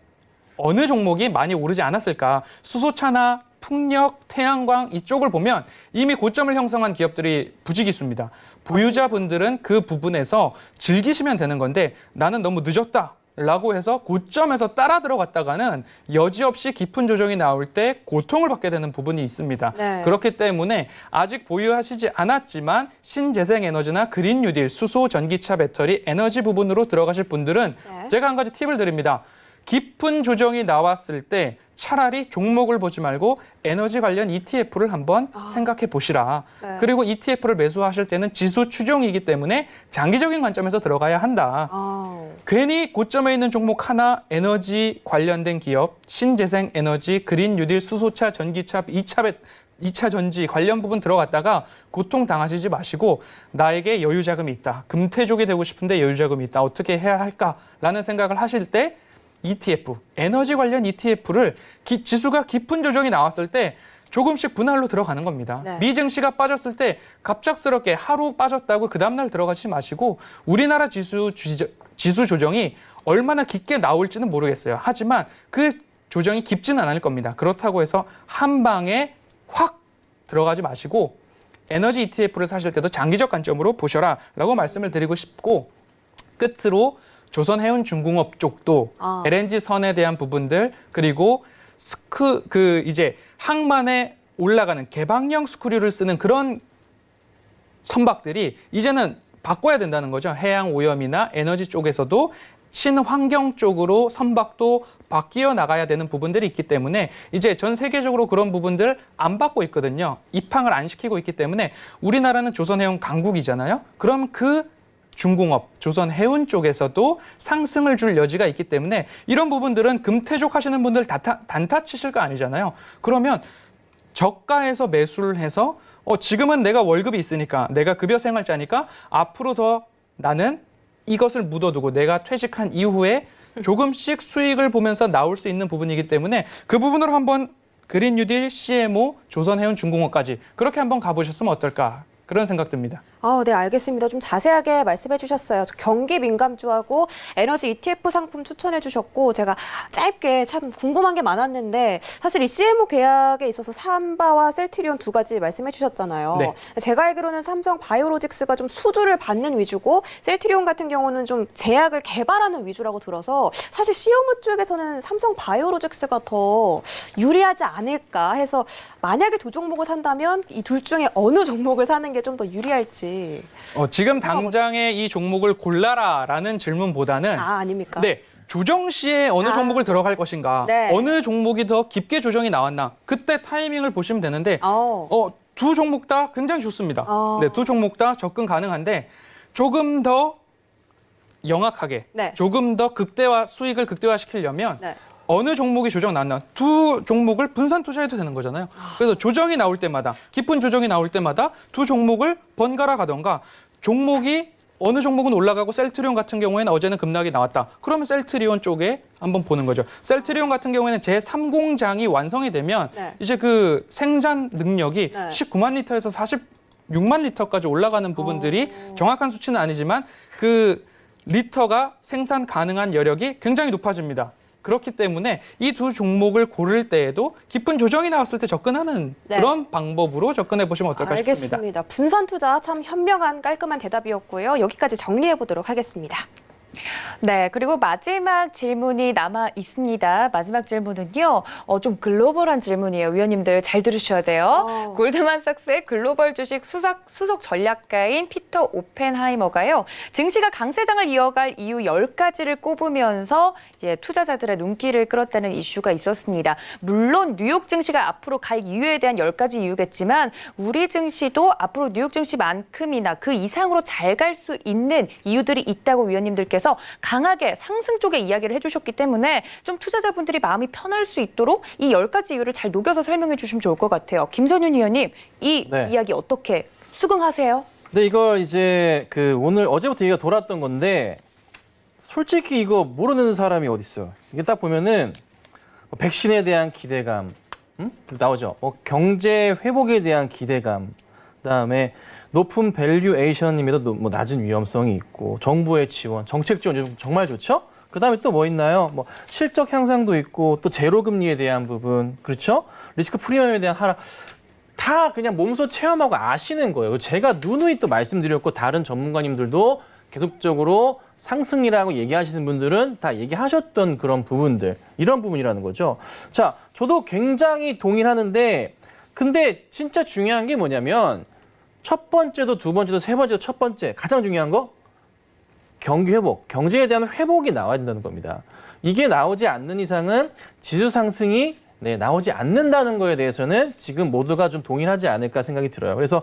어느 종목이 많이 오르지 않았을까. 수소차나 풍력, 태양광 이쪽을 보면 이미 고점을 형성한 기업들이 부지기수입니다. 보유자분들은 그 부분에서 즐기시면 되는 건데 나는 너무 늦었다라고 해서 고점에서 따라 들어갔다가는 여지없이 깊은 조정이 나올 때 고통을 받게 되는 부분이 있습니다. 네. 그렇기 때문에 아직 보유하시지 않았지만 신재생에너지나 그린 뉴딜, 수소, 전기차, 배터리, 에너지 부분으로 들어가실 분들은 네. 제가 한 가지 팁을 드립니다. 깊은 조정이 나왔을 때 차라리 종목을 보지 말고 에너지 관련 ETF를 한번 생각해 보시라. 네. 그리고 ETF를 매수하실 때는 지수 추종이기 때문에 장기적인 관점에서 들어가야 한다. 괜히 고점에 있는 종목 하나 에너지 관련된 기업, 신재생 에너지, 그린 뉴딜, 수소차, 전기차, 2차 전지 관련 부분 들어갔다가 고통 당하시지 마시고 나에게 여유 자금이 있다. 금태족이 되고 싶은데 여유 자금이 있다. 어떻게 해야 할까라는 생각을 하실 때 ETF, 에너지 관련 ETF를 지수가 깊은 조정이 나왔을 때 조금씩 분할로 들어가는 겁니다. 네. 미증시가 빠졌을 때 갑작스럽게 하루 빠졌다고 그 다음날 들어가지 마시고 우리나라 지수 조정이 얼마나 깊게 나올지는 모르겠어요. 하지만 그 조정이 깊지는 않을 겁니다. 그렇다고 해서 한 방에 확 들어가지 마시고 에너지 ETF를 사실 때도 장기적 관점으로 보셔라 라고 말씀을 드리고 싶고 끝으로 조선해운중공업 쪽도 LNG 선에 대한 부분들 그리고 이제 항만에 올라가는 개방형 스크류를 쓰는 그런 선박들이 이제는 바꿔야 된다는 거죠. 해양 오염이나 에너지 쪽에서도 친환경 쪽으로 선박도 바뀌어 나가야 되는 부분들이 있기 때문에 이제 전 세계적으로 그런 부분들 안 받고 있거든요. 입항을 안 시키고 있기 때문에 우리나라는 조선해운 강국이잖아요. 그럼 그 중공업, 조선해운 쪽에서도 상승을 줄 여지가 있기 때문에 이런 부분들은 금태족 하시는 분들 단타 치실 거 아니잖아요. 그러면 저가에서 매수를 해서 지금은 내가 월급이 있으니까 내가 급여 생활자니까 앞으로 더 나는 이것을 묻어두고 내가 퇴직한 이후에 조금씩 수익을 보면서 나올 수 있는 부분이기 때문에 그 부분으로 한번 그린 뉴딜, CMO, 조선해운중공업까지 그렇게 한번 가보셨으면 어떨까 그런 생각 듭니다. 네, 알겠습니다. 좀 자세하게 말씀해 주셨어요. 경기 민감주하고 에너지 ETF 상품 추천해 주셨고 제가 짧게 참 궁금한 게 많았는데 사실 이 CMO 계약에 있어서 삼바와 셀트리온 두 가지 말씀해 주셨잖아요. 네. 제가 알기로는 삼성 바이오로직스가 좀 수주를 받는 위주고 셀트리온 같은 경우는 좀 제약을 개발하는 위주라고 들어서 사실 CMO 쪽에서는 삼성 바이오로직스가 더 유리하지 않을까 해서 만약에 두 종목을 산다면 이 둘 중에 어느 종목을 사는 게 좀 더 유리할지. 지금 당장에 이 종목을 골라라라는 질문보다는 아닙니까? 네, 조정 시에 어느 종목을 들어갈 것인가, 네. 어느 종목이 더 깊게 조정이 나왔나, 그때 타이밍을 보시면 되는데 두 종목 다 굉장히 좋습니다. 네, 두 종목 다 접근 가능한데 조금 더 영악하게, 네. 조금 더 수익을 극대화시키려면 네. 어느 종목이 조정 났나 두 종목을 분산 투자해도 되는 거잖아요. 그래서 조정이 나올 때마다 깊은 조정이 나올 때마다 두 종목을 번갈아 가던가 어느 종목은 올라가고 셀트리온 같은 경우에는 어제는 급락이 나왔다. 그러면 셀트리온 쪽에 한번 보는 거죠. 셀트리온 같은 경우에는 제3공장이 완성이 되면 네. 이제 그 생산 능력이 네. 19만 리터에서 6만 리터까지 올라가는 부분들이 정확한 수치는 아니지만 그 리터가 생산 가능한 여력이 굉장히 높아집니다. 그렇기 때문에 이 두 종목을 고를 때에도 깊은 조정이 나왔을 때 접근하는 네. 그런 방법으로 접근해 보시면 어떨까 싶습니다. 알겠습니다. 분산 투자 참 현명한 깔끔한 대답이었고요. 여기까지 정리해 보도록 하겠습니다. 네, 그리고 마지막 질문이 남아 있습니다. 마지막 질문은요, 좀 글로벌한 질문이에요. 위원님들 잘 들으셔야 돼요. 골드만삭스의 글로벌 주식 수석 전략가인 피터 오펜하이머가요, 증시가 강세장을 이어갈 이유 10가지를 꼽으면서 이제 투자자들의 눈길을 끌었다는 이슈가 있었습니다. 물론 뉴욕 증시가 앞으로 갈 이유에 대한 10가지 이유겠지만 우리 증시도 앞으로 뉴욕 증시만큼이나 그 이상으로 잘 갈 수 있는 이유들이 있다고 위원님들께서 강하게 상승 쪽에 이야기를 해주셨기 때문에 좀 투자자분들이 마음이 편할 수 있도록 이 10가지 이유를 잘 녹여서 설명해 주시면 좋을 것 같아요. 김선윤 위원님, 이 네. 이야기 어떻게 수긍하세요? 근데 이걸 이제 오늘 어제부터 얘기가 돌았던 건데 솔직히 이거 모르는 사람이 어디 있어요. 이게 딱 보면은 백신에 대한 기대감 나오죠. 경제 회복에 대한 기대감, 그다음에 높은 밸류에이션임에도 낮은 위험성이 있고 정부의 지원, 정책 지원 정말 좋죠. 그다음에 또 뭐 있나요? 실적 향상도 있고 또 제로 금리에 대한 부분, 그렇죠? 리스크 프리미엄에 대한 하락. 다 그냥 몸소 체험하고 아시는 거예요. 제가 누누이 또 말씀드렸고 다른 전문가님들도 계속적으로 상승이라고 얘기하시는 분들은 다 얘기하셨던 그런 부분들, 이런 부분이라는 거죠. 자, 저도 굉장히 동의하는데 근데 진짜 중요한 게 뭐냐면 첫 번째도 두 번째도 세 번째도 첫 번째 가장 중요한 거 경기 회복, 경제에 대한 회복이 나와야 된다는 겁니다. 이게 나오지 않는 이상은 지수 상승이 나오지 않는다는 거에 대해서는 지금 모두가 좀 동일하지 않을까 생각이 들어요. 그래서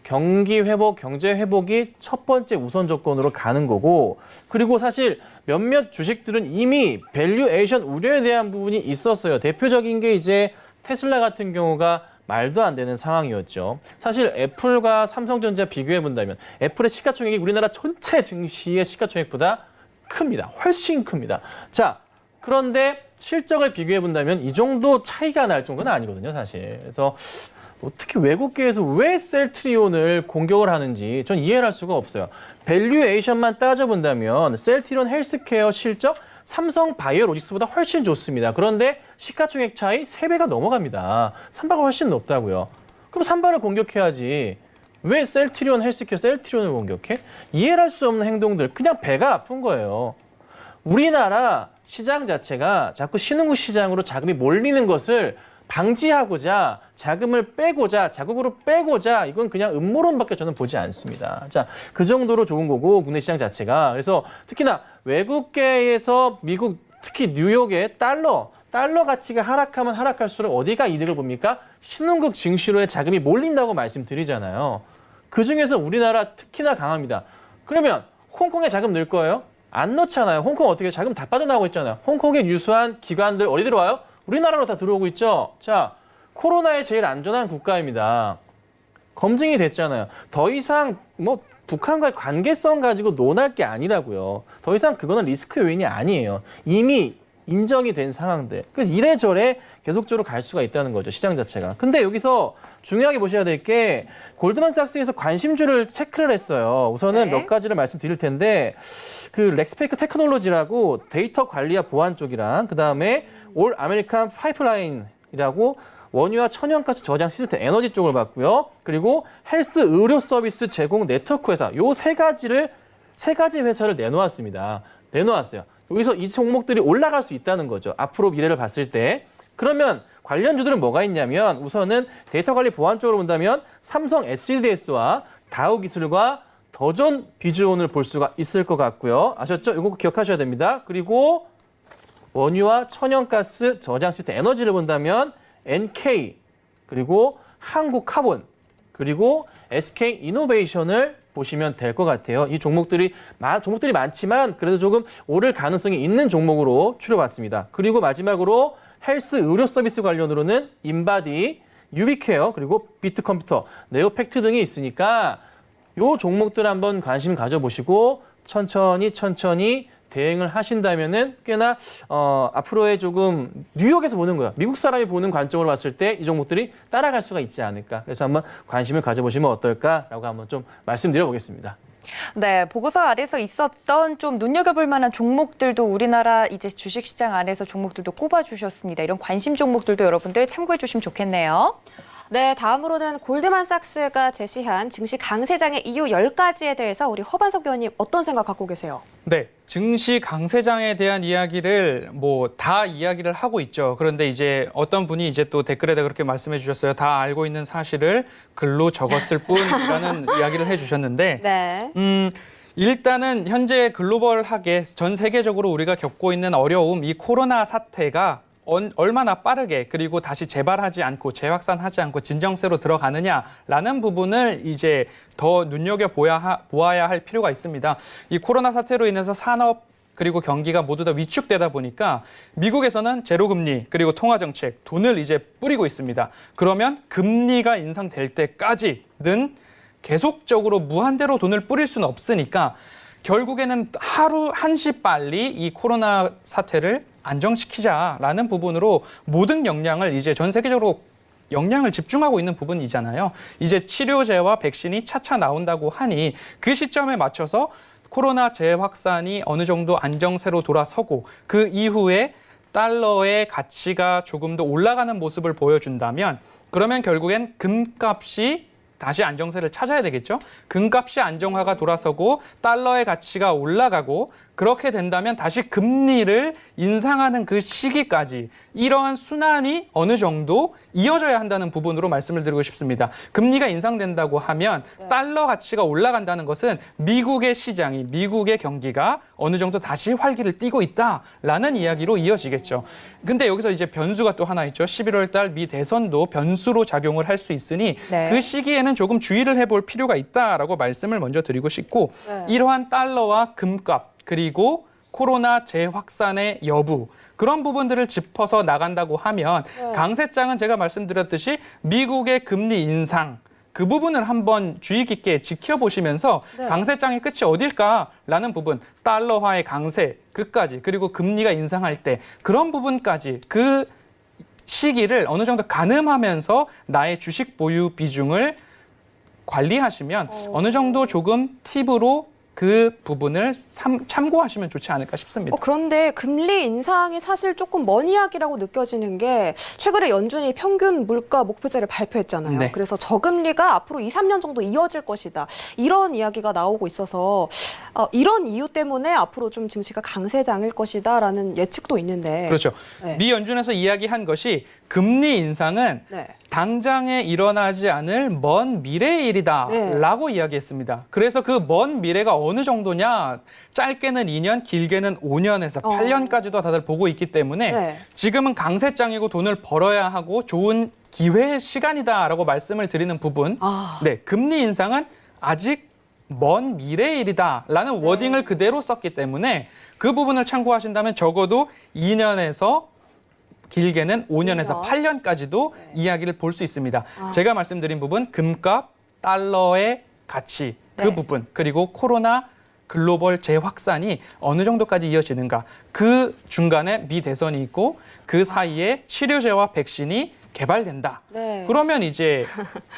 경기 회복, 경제 회복이 첫 번째 우선 조건으로 가는 거고, 그리고 사실 몇몇 주식들은 이미 밸류에이션 우려에 대한 부분이 있었어요. 대표적인 게 이제 테슬라 같은 경우가 말도 안 되는 상황이었죠. 사실 애플과 삼성전자 비교해 본다면 애플의 시가총액이 우리나라 전체 증시의 시가총액보다 큽니다. 훨씬 큽니다. 자, 그런데 실적을 비교해 본다면 이 정도 차이가 날 정도는 아니거든요, 사실. 그래서 특히 외국계에서 왜 셀트리온을 공격을 하는지 전 이해를 할 수가 없어요. 밸류에이션만 따져본다면 셀트리온 헬스케어 실적 삼성 바이오로직스보다 훨씬 좋습니다. 그런데 시가총액 차이 3배가 넘어갑니다. 삼바가 훨씬 높다고요. 그럼 삼바를 공격해야지. 왜 셀트리온 헬스케어 셀트리온을 공격해? 이해를 할 수 없는 행동들. 그냥 배가 아픈 거예요. 우리나라 시장 자체가 자꾸 신흥국 시장으로 자금이 몰리는 것을 방지하고자 자금을 빼고자 자국으로 빼고자 이건 그냥 음모론밖에 저는 보지 않습니다. 자, 그 정도로 좋은 거고 국내 시장 자체가. 그래서 특히나 외국계에서 미국 특히 뉴욕의 달러 가치가 하락하면 하락할수록 어디가 이득을 봅니까? 신흥국 증시로의 자금이 몰린다고 말씀드리잖아요. 그중에서 우리나라 특히나 강합니다. 그러면 홍콩에 자금 넣을 거예요? 안 넣잖아요. 홍콩 어떻게 자금 다 빠져나오고 있잖아요. 홍콩에 유수한 기관들 어디 들어와요? 우리나라로 다 들어오고 있죠. 자, 코로나에 제일 안전한 국가입니다. 검증이 됐잖아요. 더 이상 북한과의 관계성 가지고 논할 게 아니라고요. 더 이상 그거는 리스크 요인이 아니에요. 이미 인정이 된 상황들. 그래서 이래저래 계속적으로 갈 수가 있다는 거죠, 시장 자체가. 근데 여기서 중요하게 보셔야 될 게 골드만삭스에서 관심주를 체크를 했어요. 우선은 몇 가지를 말씀드릴 텐데 그 렉스페이크 테크놀로지라고 데이터 관리와 보안 쪽이랑 그다음에 올 아메리칸 파이프라인이라고 원유와 천연가스 저장 시스템 에너지 쪽을 봤고요. 그리고 헬스 의료 서비스 제공 네트워크 회사 요 세 가지 회사를 내놓았습니다. 내놓았어요. 여기서 이 종목들이 올라갈 수 있다는 거죠. 앞으로 미래를 봤을 때. 그러면 관련주들은 뭐가 있냐면 우선은 데이터 관리 보안 쪽으로 본다면 삼성 SDS와 다우기술과 더존 비주온을 볼 수가 있을 것 같고요. 아셨죠? 이거 기억하셔야 됩니다. 그리고 원유와 천연가스 저장 시스템 에너지를 본다면 NK 그리고 한국카본 그리고 SK 이노베이션을 보시면 될 것 같아요. 이 종목들이 많지만 그래도 조금 오를 가능성이 있는 종목으로 추려봤습니다. 그리고 마지막으로 헬스 의료 서비스 관련으로는 인바디, 유비케어 그리고 비트컴퓨터, 네오팩트 등이 있으니까 이 종목들 한번 관심 가져보시고 천천히 대응을 하신다면은 꽤나 앞으로의 조금 뉴욕에서 보는 거야. 미국 사람이 보는 관점으로 봤을 때 이 종목들이 따라갈 수가 있지 않을까. 그래서 한번 관심을 가져보시면 어떨까라고 한번 좀 말씀드려보겠습니다. 네, 보고서 아래서 있었던 좀 눈여겨볼 만한 종목들도 우리나라 이제 주식시장 안에서 종목들도 꼽아주셨습니다. 이런 관심 종목들도 여러분들 참고해 주시면 좋겠네요. 네, 다음으로는 골드만삭스가 제시한 증시 강세장의 이유 10가지에 대해서 우리 허반석 위원님 어떤 생각 갖고 계세요? 네, 증시 강세장에 대한 이야기를 뭐 다 이야기를 하고 있죠. 그런데 이제 어떤 분이 이제 또 댓글에다 그렇게 말씀해 주셨어요. 다 알고 있는 사실을 글로 적었을 뿐이라는 이야기를 해주셨는데, 네. 일단은 현재 글로벌하게 전 세계적으로 우리가 겪고 있는 어려움, 이 코로나 사태가 얼마나 빠르게 그리고 다시 재발하지 않고 재확산하지 않고 진정세로 들어가느냐라는 부분을 이제 더 보아야 할 필요가 있습니다. 이 코로나 사태로 인해서 산업 그리고 경기가 모두 다 위축되다 보니까 미국에서는 제로금리 그리고 통화정책 돈을 이제 뿌리고 있습니다. 그러면 금리가 인상될 때까지는 계속적으로 무한대로 돈을 뿌릴 수는 없으니까 결국에는 하루 한시 빨리 이 코로나 사태를 안정시키자라는 부분으로 모든 역량을 이제 전 세계적으로 역량을 집중하고 있는 부분이잖아요. 이제 치료제와 백신이 차차 나온다고 하니 그 시점에 맞춰서 코로나 재확산이 어느 정도 안정세로 돌아서고 그 이후에 달러의 가치가 조금 더 올라가는 모습을 보여준다면 그러면 결국엔 금값이 다시 안정세를 찾아야 되겠죠. 금값이 안정화가 돌아서고 달러의 가치가 올라가고 그렇게 된다면 다시 금리를 인상하는 그 시기까지 이러한 순환이 어느 정도 이어져야 한다는 부분으로 말씀을 드리고 싶습니다. 금리가 인상된다고 하면 달러 가치가 올라간다는 것은 미국의 시장이 미국의 경기가 어느 정도 다시 활기를 띠고 있다라는 이야기로 이어지겠죠. 근데 여기서 이제 변수가 또 하나 있죠. 11월 달 미 대선도 변수로 작용을 할 수 있으니 네. 그 시기에는 조금 주의를 해볼 필요가 있다라고 말씀을 먼저 드리고 싶고 이러한 달러와 금값 그리고 코로나 재확산의 여부 그런 부분들을 짚어서 나간다고 하면 강세장은 제가 말씀드렸듯이 미국의 금리 인상 그 부분을 한번 주의 깊게 지켜보시면서 강세장의 끝이 어딜까라는 부분 달러화의 강세 그까지 그리고 금리가 인상할 때 그런 부분까지 그 시기를 어느 정도 가늠하면서 나의 주식 보유 비중을 관리하시면 어느 정도 조금 팁으로 그 부분을 참고하시면 좋지 않을까 싶습니다. 그런데 금리 인상이 사실 조금 먼 이야기라고 느껴지는 게 최근에 연준이 평균 물가 목표제를 발표했잖아요. 네. 그래서 저금리가 앞으로 2, 3년 정도 이어질 것이다. 이런 이야기가 나오고 있어서 이런 이유 때문에 앞으로 좀 증시가 강세장일 것이다라는 예측도 있는데. 그렇죠. 네. 미 연준에서 이야기한 것이 금리 인상은 네. 당장에 일어나지 않을 먼 미래의 일이다라고 이야기했습니다. 그래서 그 먼 미래가 어느 정도냐? 짧게는 2년, 길게는 5년에서 8년까지도 다들 보고 있기 때문에 지금은 강세장이고 돈을 벌어야 하고 좋은 기회의 시간이다라고 말씀을 드리는 부분. 네, 금리 인상은 아직 먼 미래의 일이다라는 워딩을 그대로 썼기 때문에 그 부분을 참고하신다면 적어도 2년에서 길게는 5년에서 8년까지도 이야기를 볼 수 있습니다. 제가 말씀드린 부분, 금값, 달러의 가치, 그 부분, 그리고 코로나 글로벌 재확산이 어느 정도까지 이어지는가. 그 중간에 미 대선이 있고 그 사이에 치료제와 백신이 개발된다. 그러면 이제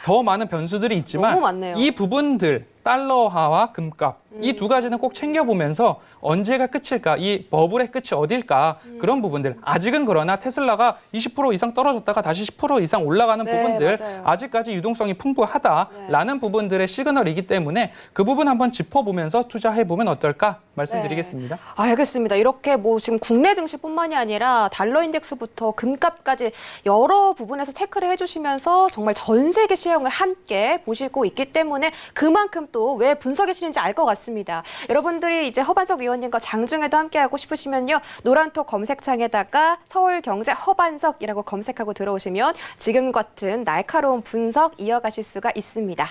더 많은 변수들이 있지만 너무 많네요. 이 부분들, 달러화와 금값, 이 두 가지는 꼭 챙겨보면서 언제가 끝일까, 이 버블의 끝이 어딜까 그런 부분들. 아직은 그러나 테슬라가 20% 이상 떨어졌다가 다시 10% 이상 올라가는 부분들 맞아요. 아직까지 유동성이 풍부하다라는 부분들의 시그널이기 때문에 그 부분 한번 짚어보면서 투자해보면 어떨까 말씀드리겠습니다. 알겠습니다. 이렇게 뭐 지금 국내 증시뿐만이 아니라 달러 인덱스부터 금값까지 여러 부분에서 체크를 해주시면서 정말 전 세계 시황을 함께 보시고 있기 때문에 그만큼 또 왜 분석해 주시는지 알 것 같습니다. 여러분들이 이제 허반석 위원님과 장중에도 함께하고 싶으시면요. 노란톡 검색창에다가 서울경제 허반석이라고 검색하고 들어오시면 지금 같은 날카로운 분석 이어가실 수가 있습니다.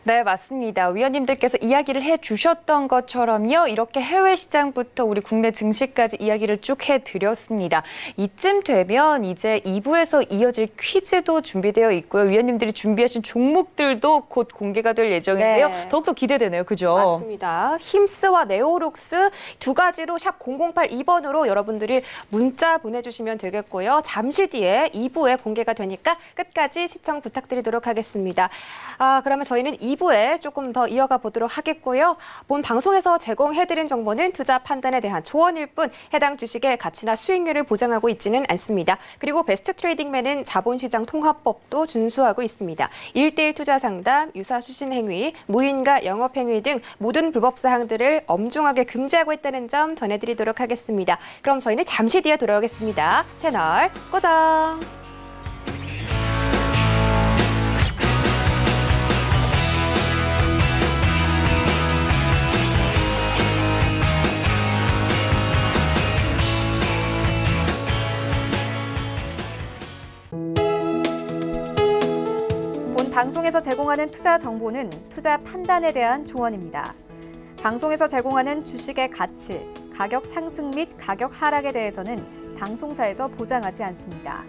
네, 맞습니다. 위원님들께서 이야기를 해주셨던 것처럼요. 이렇게 해외 시장부터 우리 국내 증시까지 이야기를 쭉 해드렸습니다. 이쯤 되면 이제 2부에서 이어질 퀴즈도 준비되어 있고요. 위원님들이 준비하신 종목들도 곧 공개가 될 예정인데요. 네. 더욱더 기대되네요. 그죠? 맞습니다. 힘스와 네오룩스 두 가지로 샵 0082번으로 여러분들이 문자 보내주시면 되겠고요. 잠시 뒤에 2부에 공개가 되니까 끝까지 시청 부탁드리도록 하겠습니다. 그러면 저희는 2부에 조금 더 이어가 보도록 하겠고요. 본 방송에서 제공해드린 정보는 투자 판단에 대한 조언일 뿐 해당 주식의 가치나 수익률을 보장하고 있지는 않습니다. 그리고 베스트 트레이딩맨은 자본시장 통합법도 준수하고 있습니다. 1:1 투자 상담, 유사 수신 행위, 무인가 영업 행위 등 모든 불법 사항들을 엄중하게 금지하고 있다는 점 전해드리도록 하겠습니다. 그럼 저희는 잠시 뒤에 돌아오겠습니다. 채널 고정! 본 방송에서 제공하는 투자 정보는 투자 판단에 대한 조언입니다. 방송에서 제공하는 주식의 가치, 가격 상승 및 가격 하락에 대해서는 방송사에서 보장하지 않습니다.